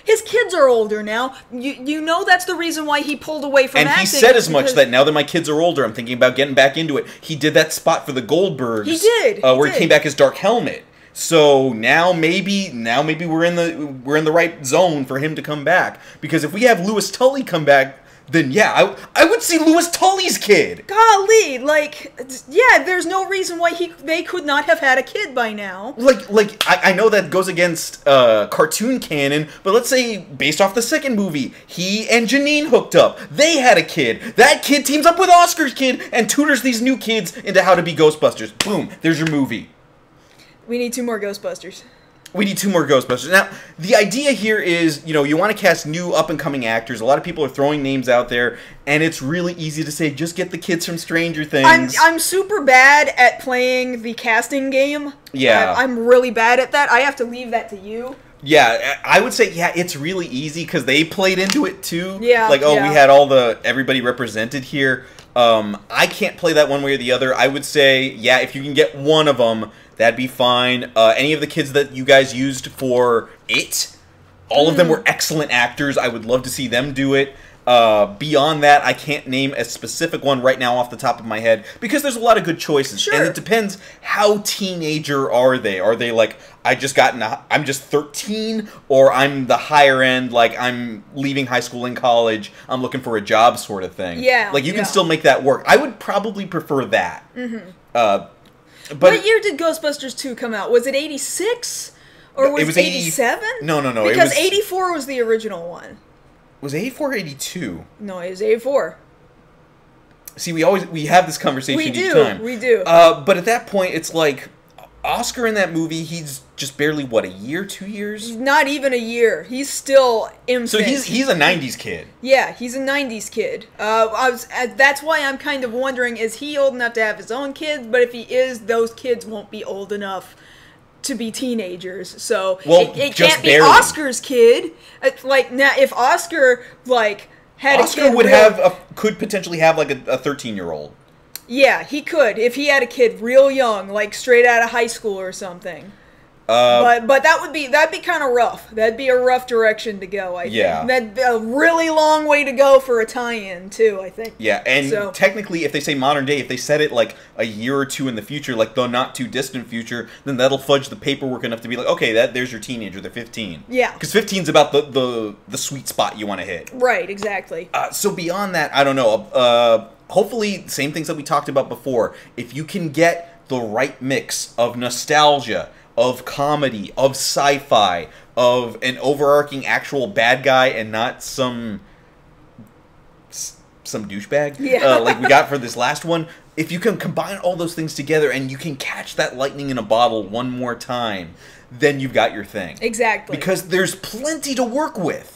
his kids are older now. You know that's the reason why he pulled away from acting. And he said as much, that now that my kids are older, I'm thinking about getting back into it. He did that spot for the Goldbergs. He did. Where he came back as Dark Helmet. So now maybe we're in the right zone for him to come back, because if we have Louis Tully come back, then yeah, I would see Louis Tully's kid. Golly, like, yeah, there's no reason why they could not have had a kid by now. Like I know that goes against cartoon canon, but let's say based off the second movie, he and Janine hooked up. They had a kid. That kid teams up with Oscar's kid and tutors these new kids into how to be Ghostbusters. Boom, there's your movie. We need 2 more Ghostbusters. We need 2 more Ghostbusters. Now, the idea here is, you want to cast new up-and-coming actors. A lot of people are throwing names out there, and it's really easy to say, just get the kids from Stranger Things. I'm super bad at playing the casting game. Yeah. I'm really bad at that. I have to leave that to you. Yeah, I would say, yeah, it's really easy, because they played into it, too. Yeah, Like, we had everybody represented here. I can't play that one way or the other. I would say, yeah, if you can get one of them, that'd be fine. Any of the kids that you guys used for It, all of them were excellent actors. I would love to see them do it. Beyond that, I can't name a specific one right now off the top of my head, because there's a lot of good choices. Sure. And it depends, how teenager are they? Are they like, I'm just 13, or I'm the higher end, like I'm leaving high school and college, I'm looking for a job sort of thing. Yeah. Like, you can still make that work. I would probably prefer that. But what year did Ghostbusters 2 come out? Was it 86? Or was it 87? No. Because 84 was the original one. Was it 84 or 82? No, it was 84. See, we have this conversation each time. We do. But at that point, it's like, Oscar in that movie, he's just barely, what, a year, 2 years? Not even a year. He's still infant. So he's a 90s kid. Yeah, he's a 90s kid. That's why I'm kind of wondering, is he old enough to have his own kids? But if he is, those kids won't be old enough to be teenagers. So it can't be barely. Oscar's kid. Like, now, if Oscar, like, had Oscar a kid... could potentially have, like, a 13-year-old. Yeah, he could if he had a kid real young, like straight out of high school or something. But that'd be kind of rough. That'd be a rough direction to go, I think. Yeah. That'd be a really long way to go for a tie-in, too, I think. Yeah, and technically, if they say modern day, if they set it like a year or two in the future, like the not too distant future, then that'll fudge the paperwork enough to be like, okay, there's your teenager, they're 15. Yeah. Because 15's about the sweet spot you want to hit. Right, exactly. So beyond that, I don't know. Hopefully, same things that we talked about before. If you can get the right mix of nostalgia, of comedy, of sci-fi, of an overarching actual bad guy and not some douchebag like we got for this last one, if you can combine all those things together and you can catch that lightning in a bottle one more time, then you've got your thing. Exactly. Because there's plenty to work with.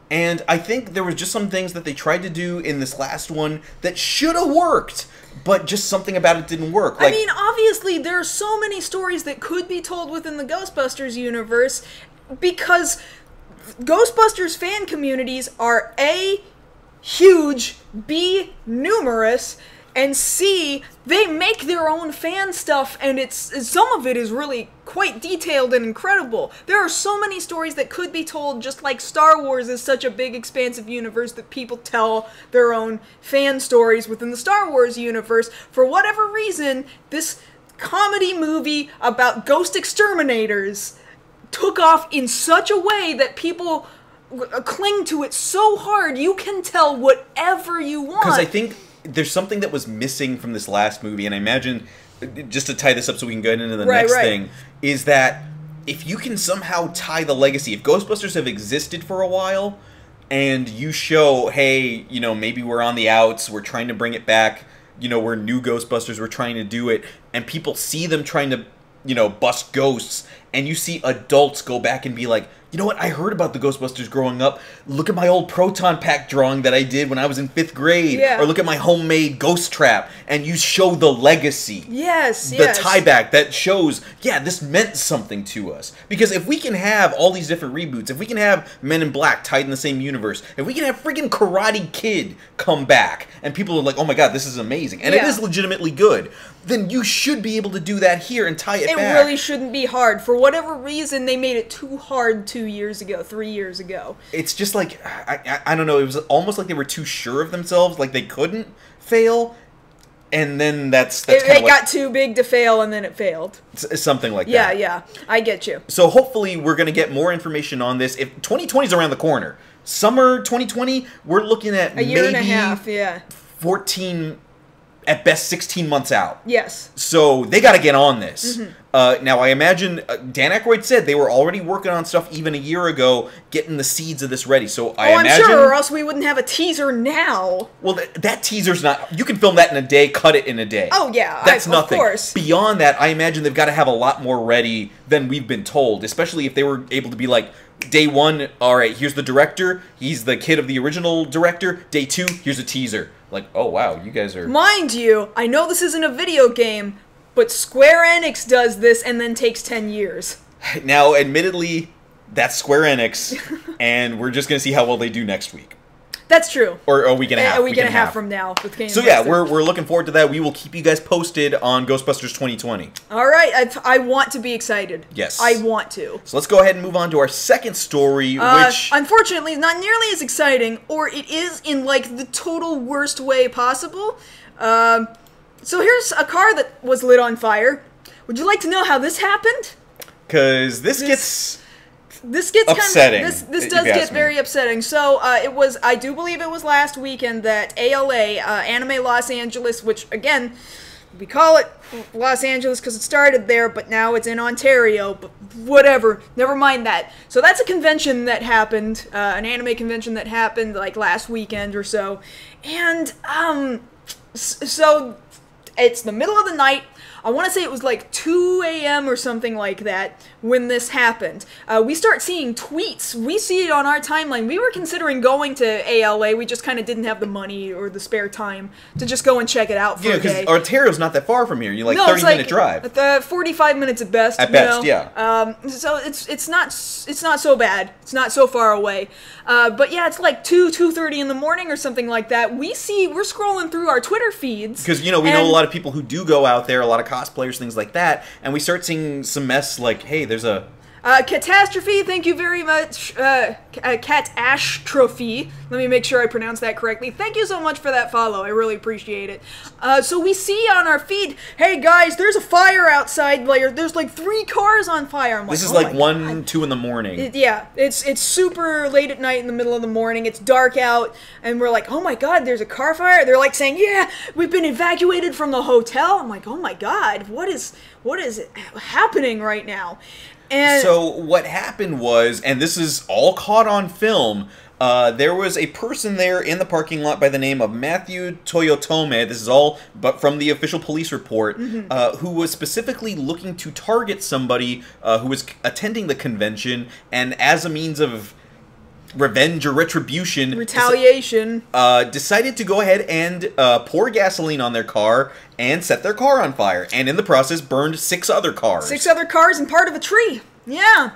And I think there was just some things that they tried to do in this last one that should have worked, but just something about it didn't work. I mean, obviously, there are so many stories that could be told within the Ghostbusters universe because Ghostbusters fan communities are A, huge, B, numerous, and C, they make their own fan stuff, and some of it is really quite detailed and incredible. There are so many stories that could be told, just like Star Wars is such a big, expansive universe that people tell their own fan stories within the Star Wars universe. For whatever reason, this comedy movie about ghost exterminators took off in such a way that people cling to it so hard, you can tell whatever you want. Because I think there's something that was missing from this last movie, and I imagine, just to tie this up so we can get into the next thing, is that if you can somehow tie the legacy, if Ghostbusters have existed for a while, and you show, hey, you know, maybe we're on the outs, we're trying to bring it back, you know, we're new Ghostbusters, we're trying to do it, and people see them trying to, you know, bust ghosts, and you see adults go back and be like, you know what, I heard about the Ghostbusters growing up. Look at my old proton pack drawing that I did when I was in 5th grade. Yeah. Or look at my homemade ghost trap. And you show the legacy. Yes, the tieback that shows, yeah, this meant something to us. Because if we can have all these different reboots, if we can have Men in Black tied in the same universe, if we can have friggin' Karate Kid come back, and people are like, oh my god, this is amazing, and it is legitimately good, then you should be able to do that here and tie it back. It really shouldn't be hard. For whatever reason, they made it too hard 2 years ago, 3 years ago. It's just like, I don't know, it was almost like they were too sure of themselves, like they couldn't fail, and then that's They got too big to fail, and then it failed. Something like that. Yeah, I get you. So hopefully we're going to get more information on this. If 2020 is around the corner, summer 2020, we're looking at a year and a half, 14, at best 16 months out. Yes. So they got to get on this. Now, I imagine Dan Aykroyd said they were already working on stuff even a year ago, getting the seeds of this ready. So I imagine... I'm sure, or else we wouldn't have a teaser now. Well, that teaser's not... You can film that in a day, cut it in a day. Oh, yeah. That's nothing. Of course. Beyond that, I imagine they've got to have a lot more ready than we've been told, especially if they were able to be like, day one, all right, here's the director. He's the kid of the original director. Day two, here's a teaser. Like, oh, wow, you guys are... Mind you, I know this isn't a video game, but Square Enix does this and then takes 10 years. Now, admittedly, that's Square Enix, and we're just going to see how well they do next week. That's true. Or a week and a half. A week and a half from now. With so yeah, we're looking forward to that. We will keep you guys posted on Ghostbusters 2020. All right, I want to be excited. Yes. I want to. So let's go ahead and move on to our second story, which... Unfortunately, is not nearly as exciting, or it is in, like, the total worst way possible. So here's a car that was lit on fire. Would you like to know how this happened? Because this gets upsetting. This does get very upsetting. So I do believe it was last weekend that ALA, Anime Los Angeles, which again, we call it Los Angeles because it started there, but now it's in Ontario, but whatever, never mind that. So that's a convention that happened, an anime convention that happened like last weekend or so, and so it's the middle of the night. I want to say it was like 2 a.m. or something like that when this happened. We start seeing tweets. We see it on our timeline. We were considering going to ALA. We just kind of didn't have the money or the spare time to just go and check it out for a day. Yeah, because Ontario's not that far from here. You're like 30-minute drive. 45 minutes at best. At best, yeah. So it's not so bad. It's not so far away. But yeah, it's like 2:30 in the morning or something like that. We're scrolling through our Twitter feeds because we know a lot of people who do go out there, a lot of cosplayers, things like that, and we start seeing some mess like, hey, there's a Catastrophe, thank you very much. Catastrophe. Let me make sure I pronounce that correctly. Thank you so much for that follow. I really appreciate it. So we see on our feed, hey guys, there's a fire outside. There's like 3 cars on fire. I'm like, this is like 1, 2 in the morning. Yeah, it's super late at night in the middle of the morning. It's dark out, and we're like, oh my god, there's a car fire. They're like saying, yeah, we've been evacuated from the hotel. I'm like, oh my god, what is happening right now? And so what happened was, and this is all caught on film, there was a person there in the parking lot by the name of Matthew Toyotome, this is all but from the official police report, who was specifically looking to target somebody who was attending the convention, and as a means of revenge or retaliation, decided to go ahead and pour gasoline on their car and set their car on fire, and in the process burned 6 other cars. 6 other cars and part of a tree. Yeah.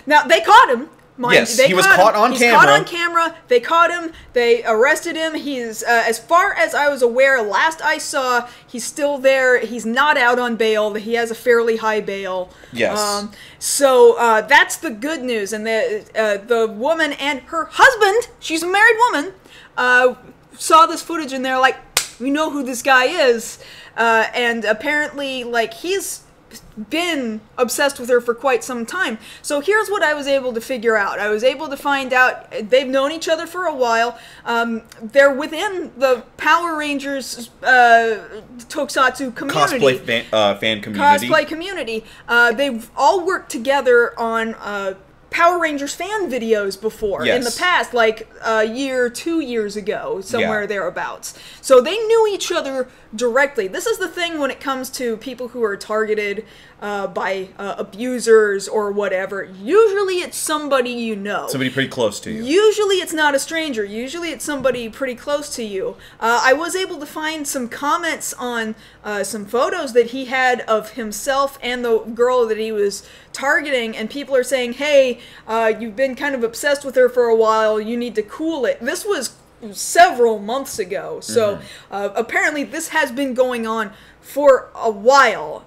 Now, they caught him. Yes, he was caught on camera. He's caught on camera. They caught him. They arrested him. He's, as far as I was aware, last I saw, he's still there. He's not out on bail. He has a fairly high bail. Yes. So that's the good news. And the woman and her husband, she's a married woman, saw this footage and they're like, we know who this guy is. And apparently, like, he's been obsessed with her for quite some time. So here's what I was able to figure out. I was able to find out they've known each other for a while. They're within the Power Rangers tokusatsu community. Cosplay fan community. Cosplay community. They've all worked together on Power Rangers fan videos before in the past, like a year, 2 years ago, somewhere thereabouts. So they knew each other directly. This is the thing when it comes to people who are targeted by abusers or whatever. Usually it's somebody you know. Somebody pretty close to you. Usually it's not a stranger. Usually it's somebody pretty close to you. I was able to find some comments on some photos that he had of himself and the girl that he was targeting, and people are saying, hey, you've been kind of obsessed with her for a while, you need to cool it. This was several months ago, so apparently this has been going on for a while.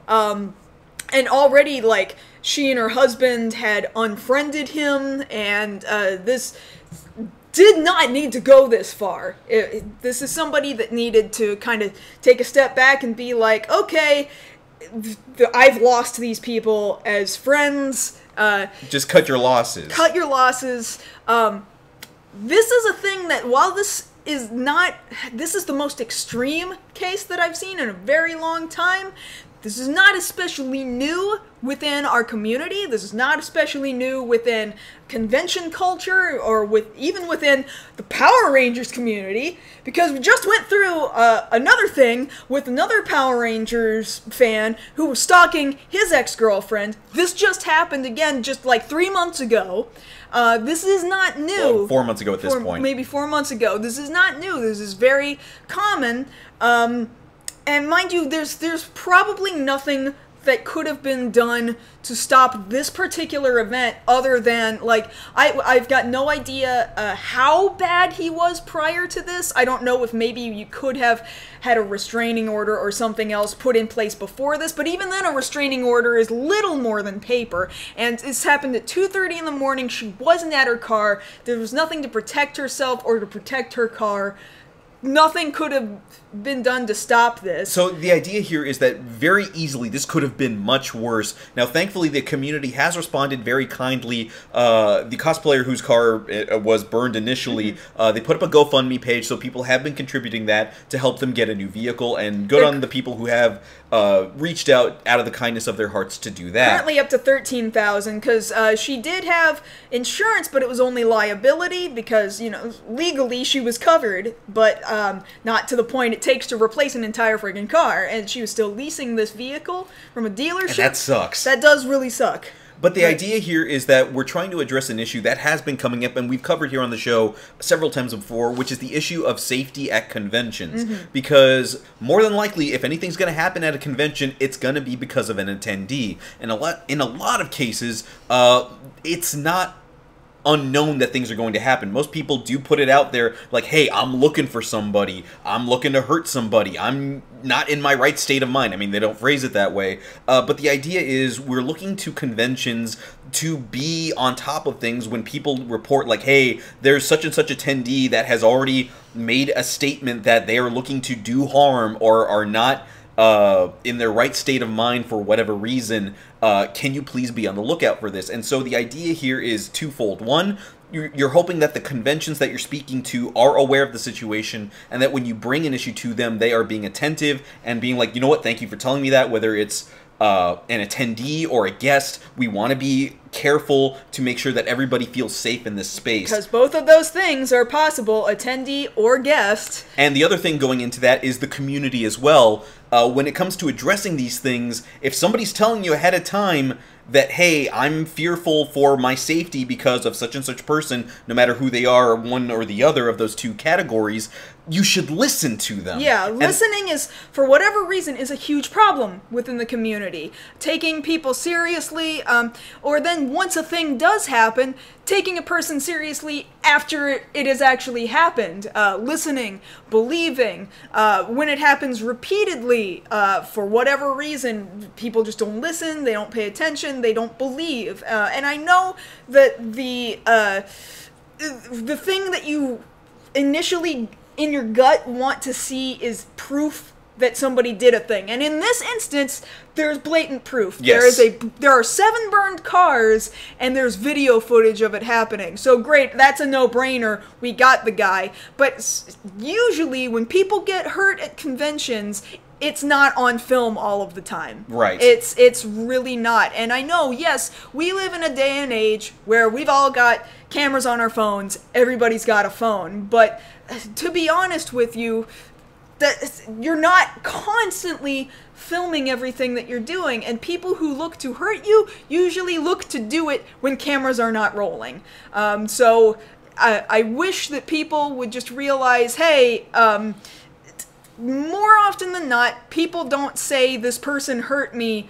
And already, like, she and her husband had unfriended him, and this did not need to go this far. This is somebody that needed to kind of take a step back and be like, okay, I've lost these people as friends. Just cut your losses. Cut your losses. This is a thing that, while this is the most extreme case that I've seen in a very long time. This is not especially new within our community. This is not especially new within convention culture or even within the Power Rangers community, because we just went through another thing with another Power Rangers fan who was stalking his ex-girlfriend. This just happened again just like 3 months ago. This is not new. Well, 4 months ago at this point. Maybe 4 months ago. This is not new. This is very common. And mind you, there's probably nothing that could have been done to stop this particular event other than, like, I've got no idea how bad he was prior to this. I don't know if maybe you could have had a restraining order or something else put in place before this, but even then a restraining order is little more than paper, and this happened at 2:30 in the morning. She wasn't at her car. There was nothing to protect herself or to protect her car. Nothing could have been done to stop this. So the idea here is that very easily this could have been much worse. Now, thankfully, the community has responded very kindly. The cosplayer whose car was burned initially, they put up a GoFundMe page, so people have been contributing that to help them get a new vehicle, and good on the people who have reached out of the kindness of their hearts to do that. Currently up to $13,000, because she did have insurance, but it was only liability, because, you know, legally she was covered, but not to the point it takes to replace an entire friggin' car, and she was still leasing this vehicle from a dealership. And that sucks. That does really suck. But the idea here is that we're trying to address an issue that has been coming up, and we've covered here on the show several times before, which is the issue of safety at conventions. Because more than likely, if anything's going to happen at a convention, it's going to be because of an attendee. And in a lot of cases, it's not unknown that things are going to happen. Most people do put it out there like, hey, I'm looking for somebody. I'm looking to hurt somebody. I'm not in my right state of mind. I mean, they don't phrase it that way. But the idea is we're looking to conventions to be on top of things when people report like, hey, there's such and such attendee that has already made a statement that they are looking to do harm or are not in their right state of mind for whatever reason. Can you please be on the lookout for this? And so the idea here is twofold. One, you're hoping that the conventions that you're speaking to are aware of the situation, and that when you bring an issue to them, they are being attentive and being like, you know what, thank you for telling me that, whether it's an attendee or a guest. We want to be careful to make sure that everybody feels safe in this space. Because both of those things are possible, attendee or guest. And the other thing going into that is the community as well. When it comes to addressing these things, if somebody's telling you ahead of time that, hey, I'm fearful for my safety because of such and such person, no matter who they are, one or the other of those two categories, you should listen to them. Yeah, listening is, for whatever reason, is a huge problem within the community. Taking people seriously, or then once a thing does happen, taking a person seriously after it has actually happened. Listening, believing. When it happens repeatedly, for whatever reason, people just don't listen, they don't pay attention, they don't believe. And I know that the thing that you initially in your gut want to see is proof that somebody did a thing. And in this instance, there's blatant proof. Yes. There are 7 burned cars, and there's video footage of it happening. So great, that's a no-brainer. We got the guy. But usually, when people get hurt at conventions, it's not on film all of the time. Right. It's really not. And I know, yes, we live in a day and age where we've all got cameras on our phones. Everybody's got a phone. But to be honest with you, that you're not constantly filming everything that you're doing, and people who look to hurt you usually look to do it when cameras are not rolling. So I wish that people would just realize, hey, more often than not, people don't say this person hurt me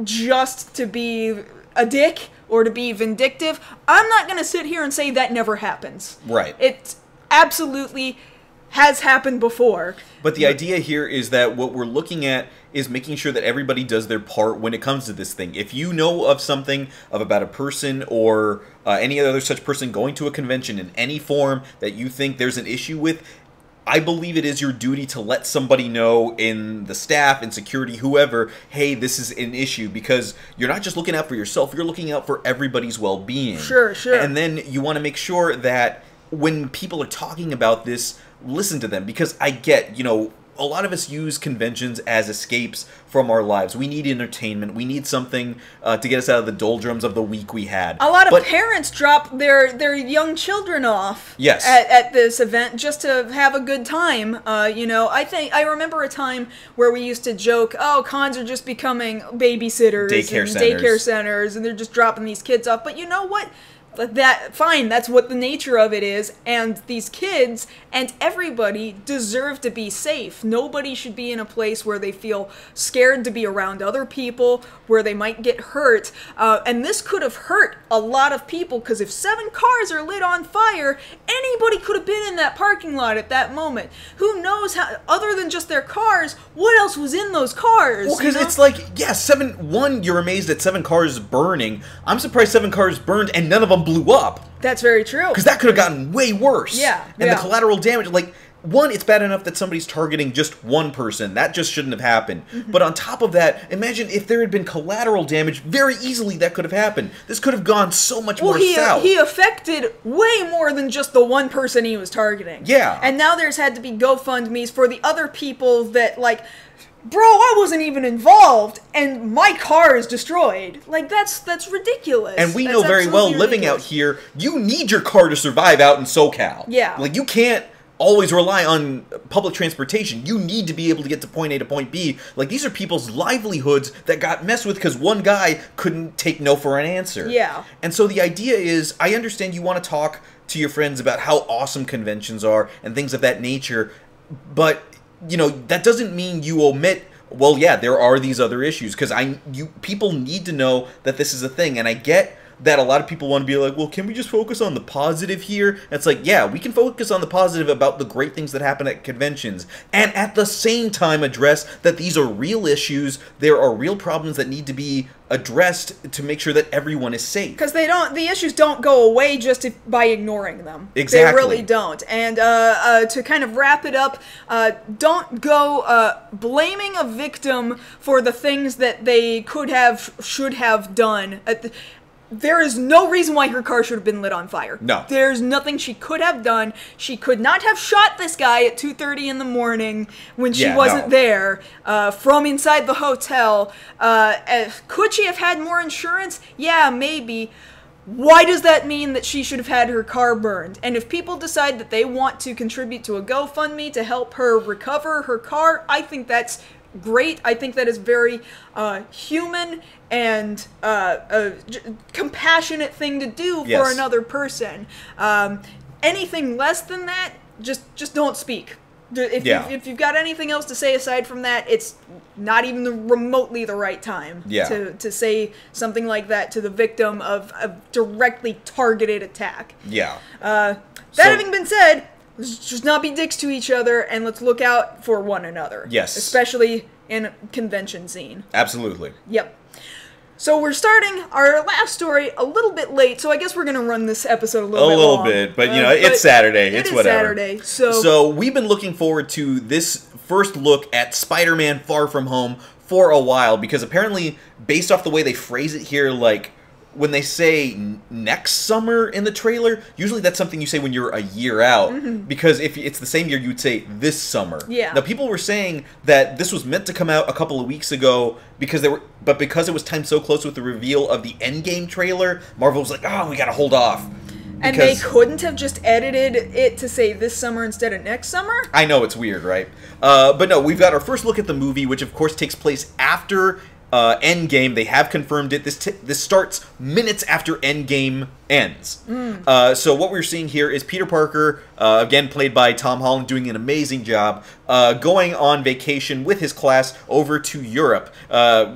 just to be a dick or to be vindictive. I'm not going to sit here and say that never happens. Right. It absolutely has happened before. But the idea here is that what we're looking at is making sure that everybody does their part when it comes to this thing. If you know of something about a person or any other such person going to a convention in any form that you think there's an issue with, I believe it is your duty to let somebody know in the staff, in security, whoever, hey, this is an issue, because you're not just looking out for yourself, you're looking out for everybody's well-being. Sure, sure. And then you want to make sure that when people are talking about this, listen to them, because I get, a lot of us use conventions as escapes from our lives. We need entertainment. We need something to get us out of the doldrums of the week we had. A lot of parents drop their young children off at this event just to have a good time. I remember a time where we used to joke, oh, cons are just becoming babysitters daycare centers, and they're just dropping these kids off. But you know what? Fine, that's what the nature of it is, and these kids and everybody deserve to be safe. Nobody should be in a place where they feel scared to be around other people, where they might get hurt, and this could have hurt a lot of people, because if 7 cars are lit on fire, anybody could have been in that parking lot at that moment. Who knows how, other than just their cars, what else was in those cars? Well, because it's like, yeah, you're amazed at 7 cars burning. I'm surprised 7 cars burned and none of them blew up. That's very true. Because that could have gotten way worse. Yeah. And the collateral damage, one, it's bad enough that somebody's targeting just one person. That just shouldn't have happened. Mm-hmm. But on top of that, imagine if there had been collateral damage, very easily that could have happened. This could have gone so much more south. He affected way more than just the one person he was targeting. Yeah. And now there's had to be GoFundMes for the other people that, bro, I wasn't even involved, and my car is destroyed. That's ridiculous. And we know very well, living out here, you need your car to survive out in SoCal. Yeah. You can't always rely on public transportation. You need to be able to get to point A to point B. Like, these are people's livelihoods that got messed with because one guy couldn't take no for an answer. Yeah. And so the idea is, I understand you want to talk to your friends about how awesome conventions are and things of that nature, but, you know, that doesn't mean you omit, well, yeah, there are these other issues, because people need to know that this is a thing, and I get that a lot of people want to be like, well, can we just focus on the positive here? And it's like, yeah, we can focus on the positive about the great things that happen at conventions, and at the same time address that these are real issues, there are real problems that need to be addressed to make sure that everyone is safe. Because the issues don't go away just by ignoring them. Exactly. They really don't. And to kind of wrap it up, don't go blaming a victim for the things that they should have done. There is no reason why her car should have been lit on fire. No. There's nothing she could have done. She could not have shot this guy at 2:30 in the morning when she wasn't there from inside the hotel. Could she have had more insurance? Yeah, maybe. Why does that mean that she should have had her car burned? And if people decide that they want to contribute to a GoFundMe to help her recover her car, I think that's great. I think that is very human and a compassionate thing to do for another person. Anything less than that, just don't speak. If you've got anything else to say aside from that, it's not even remotely the right time to say something like that to the victim of a directly targeted attack. Yeah. Having been said, let's just not be dicks to each other, and let's look out for one another. Yes. Especially in a convention scene. Absolutely. Yep. So we're starting our last story a little bit late, so I guess we're going to run this episode a little bit long. But you know, it's Saturday. It's whatever. Saturday, so... So we've been looking forward to this first look at Spider-Man Far From Home for a while, because apparently, based off the way they phrase it here, like, when they say next summer in the trailer, usually that's something you say when you're a year out. Because if it's the same year, you'd say this summer. Yeah. Now, people were saying that this was meant to come out a couple of weeks ago because because it was timed so close with the reveal of the Endgame trailer, Marvel was like, oh, we gotta hold off. And they couldn't have just edited it to say this summer instead of next summer? I know, it's weird, right? But no, we've got our first look at the movie, which of course takes place after Endgame. They have confirmed it. This starts minutes after Endgame ends. So what we're seeing here is Peter Parker, again played by Tom Holland, doing an amazing job, going on vacation with his class over to Europe.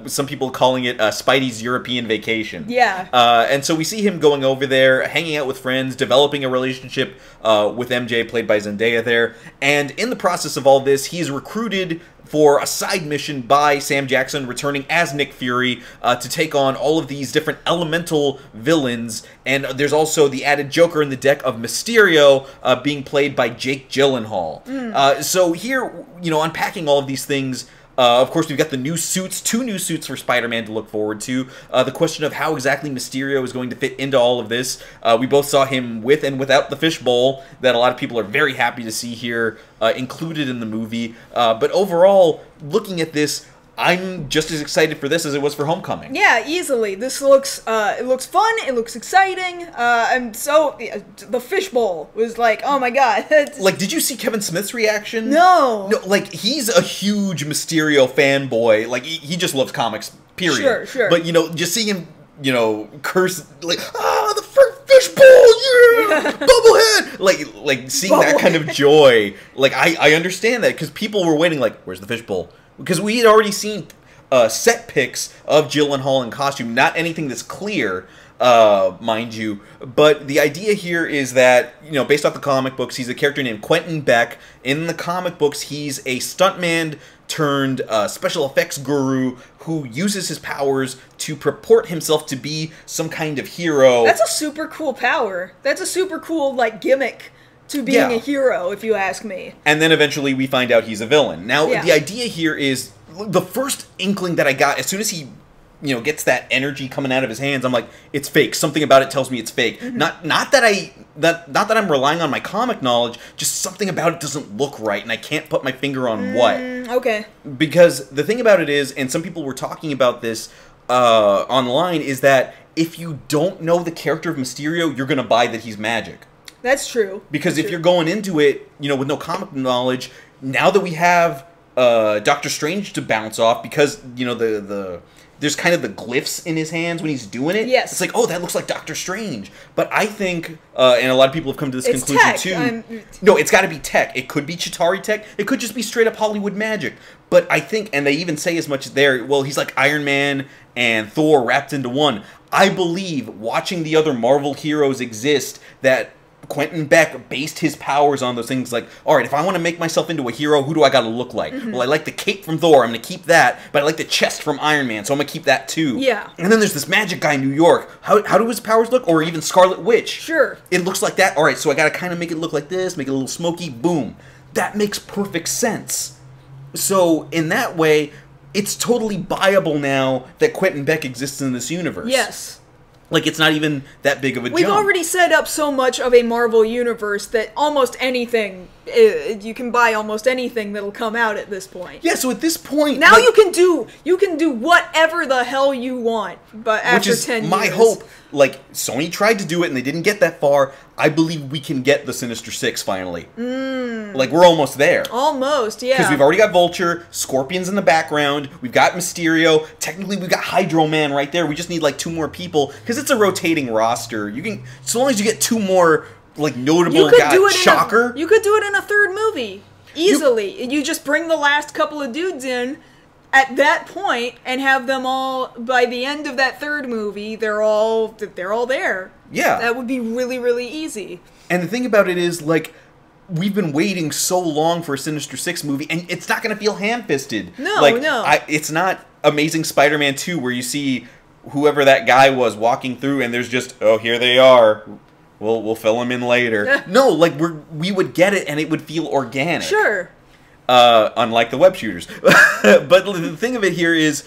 Some people calling it Spidey's European vacation. Yeah. And so we see him going over there, hanging out with friends, developing a relationship with MJ, played by Zendaya there. And in the process of all this, he's recruited for a side mission by Sam Jackson, returning as Nick Fury, to take on all of these different elemental villains. And there's also the added Joker in the deck of Mysterio, being played by Jake Gyllenhaal. So here, you know, unpacking all of these things, of course, we've got the new suits, 2 new suits for Spider-Man to look forward to. The question of how exactly Mysterio is going to fit into all of this. We both saw him with and without the fishbowl, that a lot of people are very happy to see here included in the movie. But overall, looking at this, I'm just as excited for this as it was for Homecoming. Yeah, easily. This looks, it looks fun, it looks exciting, and so, the fishbowl was like, oh my god. Like, did you see Kevin Smith's reaction? No. No, like, he's a huge Mysterio fanboy. Like, he just loves comics, period. Sure. But, you know, just seeing him, you know, curse, like, the fishbowl, yeah, bubblehead! Like, seeing that kind of joy, like, I understand that, because people were waiting, like, where's the fishbowl? Because we had already seen set pics of Gyllenhaal in costume, not anything that's clear, mind you. But the idea here is that, you know, based off the comic books, he's a character named Quentin Beck. In the comic books, he's a stuntman turned special effects guru who uses his powers to purport himself to be some kind of hero. That's a super cool power. That's a super cool, like, gimmick to being a hero, if you ask me. And then eventually we find out he's a villain. Now, the idea here is, the first inkling that I got, as soon as he, you know, gets that energy coming out of his hands, I'm like, it's fake. Something about it tells me it's fake. Not that I'm relying on my comic knowledge, just something about it doesn't look right, and I can't put my finger on what. Okay. Because the thing about it is, and some people were talking about this online, is that if you don't know the character of Mysterio, you're going to buy that he's magic. That's true. Because That's if true. you're going into it, you know, with no comic knowledge, now that we have Doctor Strange to bounce off, because, you know, there's kind of the glyphs in his hands when he's doing it. Yes. It's like, oh, that looks like Doctor Strange. But I think, and a lot of people have come to this conclusion tech. too. No, it's got to be tech. It could be Chitauri tech. It could just be straight up Hollywood magic. But I think, and they even say as much there, well, he's like Iron Man and Thor wrapped into one. I believe, watching the other Marvel heroes exist, that Quentin Beck based his powers on those things like, all right, if I want to make myself into a hero, who do I got to look like? Well, I like the cape from Thor, I'm going to keep that, but I like the chest from Iron Man, so I'm going to keep that too. Yeah. And then there's this magic guy in New York. How do his powers look? Or even Scarlet Witch. Sure. It looks like that. All right, so I got to kind of make it look like this, make it a little smoky, boom. That makes perfect sense. So, in that way, it's totally buyable now that Quentin Beck exists in this universe. Yes. Like, it's not even that big of a jump. We've already set up so much of a Marvel universe that almost anything, you can buy almost anything that'll come out at this point. Yeah, so at this point... Now like, you can do whatever the hell you want, but after 10 years. Which is my hope. Like, Sony tried to do it and they didn't get that far. I believe we can get the Sinister Six finally. Like, we're almost there. Almost, yeah. Because we've already got Vulture, Scorpion's in the background, we've got Mysterio, technically we've got Hydro Man right there. We just need, like, 2 more people, because it's a rotating roster. You can, so long as you get 2 more, like, notable guys. Shocker. You could do it in a 3rd movie. Easily. You just bring the last couple of dudes in at that point and have them all, by the end of that 3rd movie, they're all there. Yeah. That would be really, really easy. And the thing about it is, like, we've been waiting so long for a Sinister Six movie, and it's not going to feel ham-fisted. No, like, no. It's not Amazing Spider-Man 2 where you see whoever that guy was walking through and there's just, oh, here they are. We'll fill them in later. No, like, we would get it and it would feel organic. Sure. Unlike the web shooters. But the thing of it here is,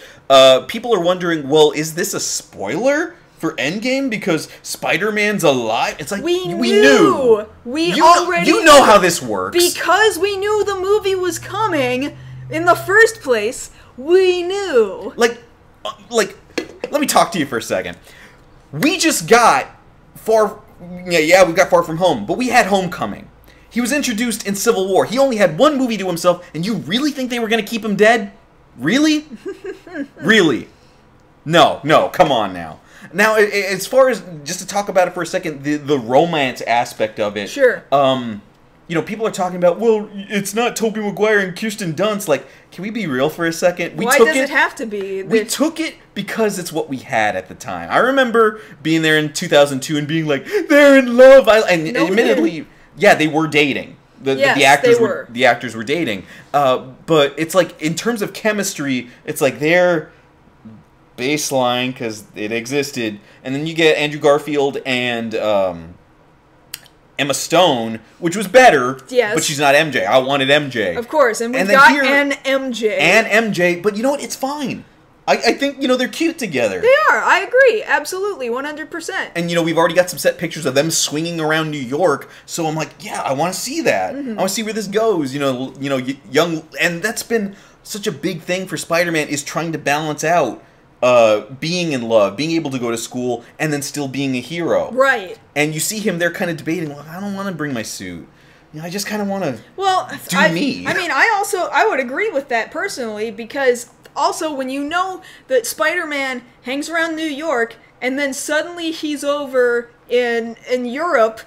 people are wondering, well, is this a spoiler for Endgame because Spider-Man's alive? It's like, we knew. You know how this works. Because we knew the movie was coming in the first place, we knew. Like, let me talk to you for a second. We just got we got Far From Home, but we had Homecoming. He was introduced in Civil War. He only had 1 movie to himself, and you really think they were going to keep him dead? Really? Really? No, come on now. Now, as far as, just to talk about it for a second, the romance aspect of it. Sure. You know, people are talking about, well, it's not Tobey Maguire and Kirsten Dunst. Like, can we be real for a second? Why does it have to be? We took it because it's what we had at the time. I remember being there in 2002 and being like, they're in love. Admittedly, yeah, they were dating. The actors were dating. But it's like, in terms of chemistry, it's like they're baseline because it existed. And then you get Andrew Garfield and Emma Stone, which was better, yes, but she's not MJ. I wanted MJ. Of course, and we've got an MJ. And MJ, but you know what? It's fine. I think, you know, they're cute together. They are. I agree. Absolutely. 100%. And, you know, we've already got some set pictures of them swinging around New York, so I'm like, yeah, I want to see that. I want to see where this goes. You know, young... And that's been such a big thing for Spider-Man, is trying to balance out being in love, being able to go to school, and then still being a hero. Right. And you see him there kind of debating, well, I don't want to bring my suit. You know, I just kind of want to do me. I mean, I would agree with that personally, because also when you know that Spider-Man hangs around New York, and then suddenly he's over in Europe,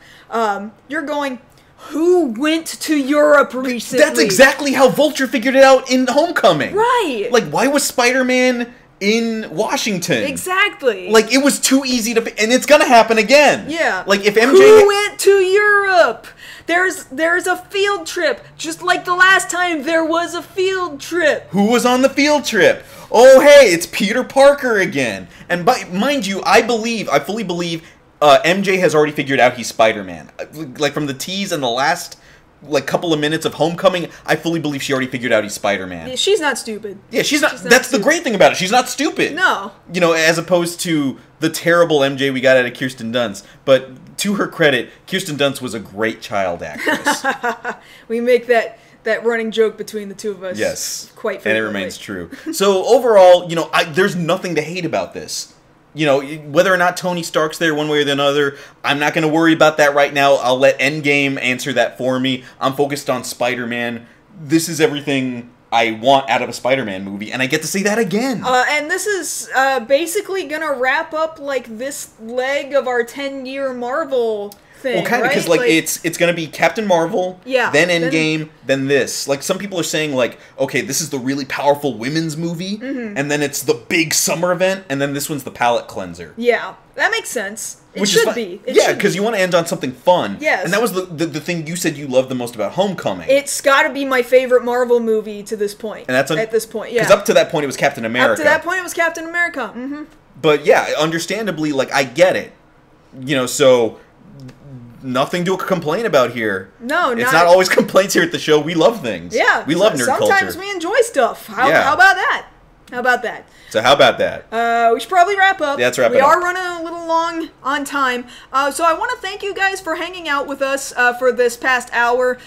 you're going, who went to Europe recently? That's exactly how Vulture figured it out in Homecoming. Right. Like, why was Spider-Man in Washington? Exactly. Like, it was too easy to... And it's gonna happen again. Yeah. Like, if MJ... Who went to Europe? There's a field trip. Just like the last time there was a field trip. Who was on the field trip? Oh, hey, it's Peter Parker again. And mind you, I fully believe MJ has already figured out he's Spider-Man. Like, from the tease and the last... like couple of minutes of Homecoming, I fully believe she already figured out he's Spider-Man. She's not stupid. Yeah, she's not that's stupid. The great thing about it. She's not stupid. No. You know, as opposed to the terrible MJ we got out of Kirsten Dunst. But to her credit, Kirsten Dunst was a great child actress. We make that running joke between the two of us. Yes. Quite frequently. And it remains true. So overall, you know, there's nothing to hate about this. You know, whether or not Tony Stark's there one way or the other, I'm not going to worry about that right now. I'll let Endgame answer that for me. I'm focused on Spider-Man. This is everything I want out of a Spider-Man movie, and I get to see that again. And this is basically going to wrap up, like, this leg of our 10-year Marvel thing, well, kind of, because, like, it's going to be Captain Marvel, then Endgame, then this. Like, some people are saying, like, okay, this is the really powerful women's movie, and then it's the big summer event, and then this one's the palate cleanser. Yeah, that makes sense. It should be. Yeah, because you want to end on something fun. Yes. And that was the thing you said you loved the most about Homecoming. It's got to be my favorite Marvel movie to this point. And that's at this point, yeah. Because up to that point, it was Captain America. Up to that point, it was Captain America. Mm-hmm. But yeah, understandably, like, I get it. You know, so nothing to complain about here. No, it's not always complaints here at the show. We love things. Yeah, we love nerd culture. Sometimes we enjoy stuff. How about that? How about that? So how about that? We should probably wrap up. Yeah, let's wrap it up. We are running a little long on time. So I want to thank you guys for hanging out with us for this past hour.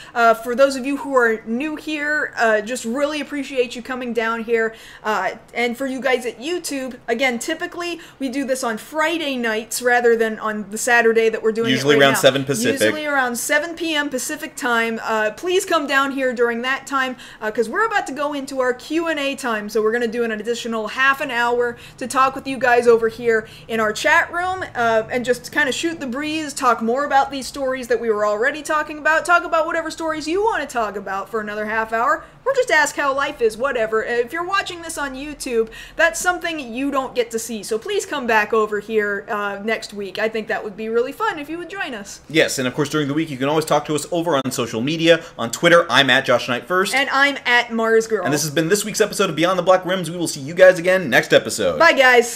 For those of you who are new here, just really appreciate you coming down here. And for you guys at YouTube, again, typically we do this on Friday nights rather than on the Saturday that we're doing usually it right around now. 7 Pacific. Usually around 7 p.m. Pacific time. Please come down here during that time because we're about to go into our Q&A time. So we're going to do an additional half an hour to talk with you guys over here in our chat room and just kind of shoot the breeze, talk more about these stories that we were already talking about, talk about whatever stories you want to talk about for another half hour, or just ask how life is, whatever. If you're watching this on YouTube, that's something you don't get to see, so please come back over here next week. I think that would be really fun if you would join us. Yes, and of course during the week you can always talk to us over on social media. On Twitter, I'm at Josh Knight First. And I'm at Mars Girl. And this has been this week's episode of Beyond the Black Rims. We will see you guys again next episode. Bye, guys.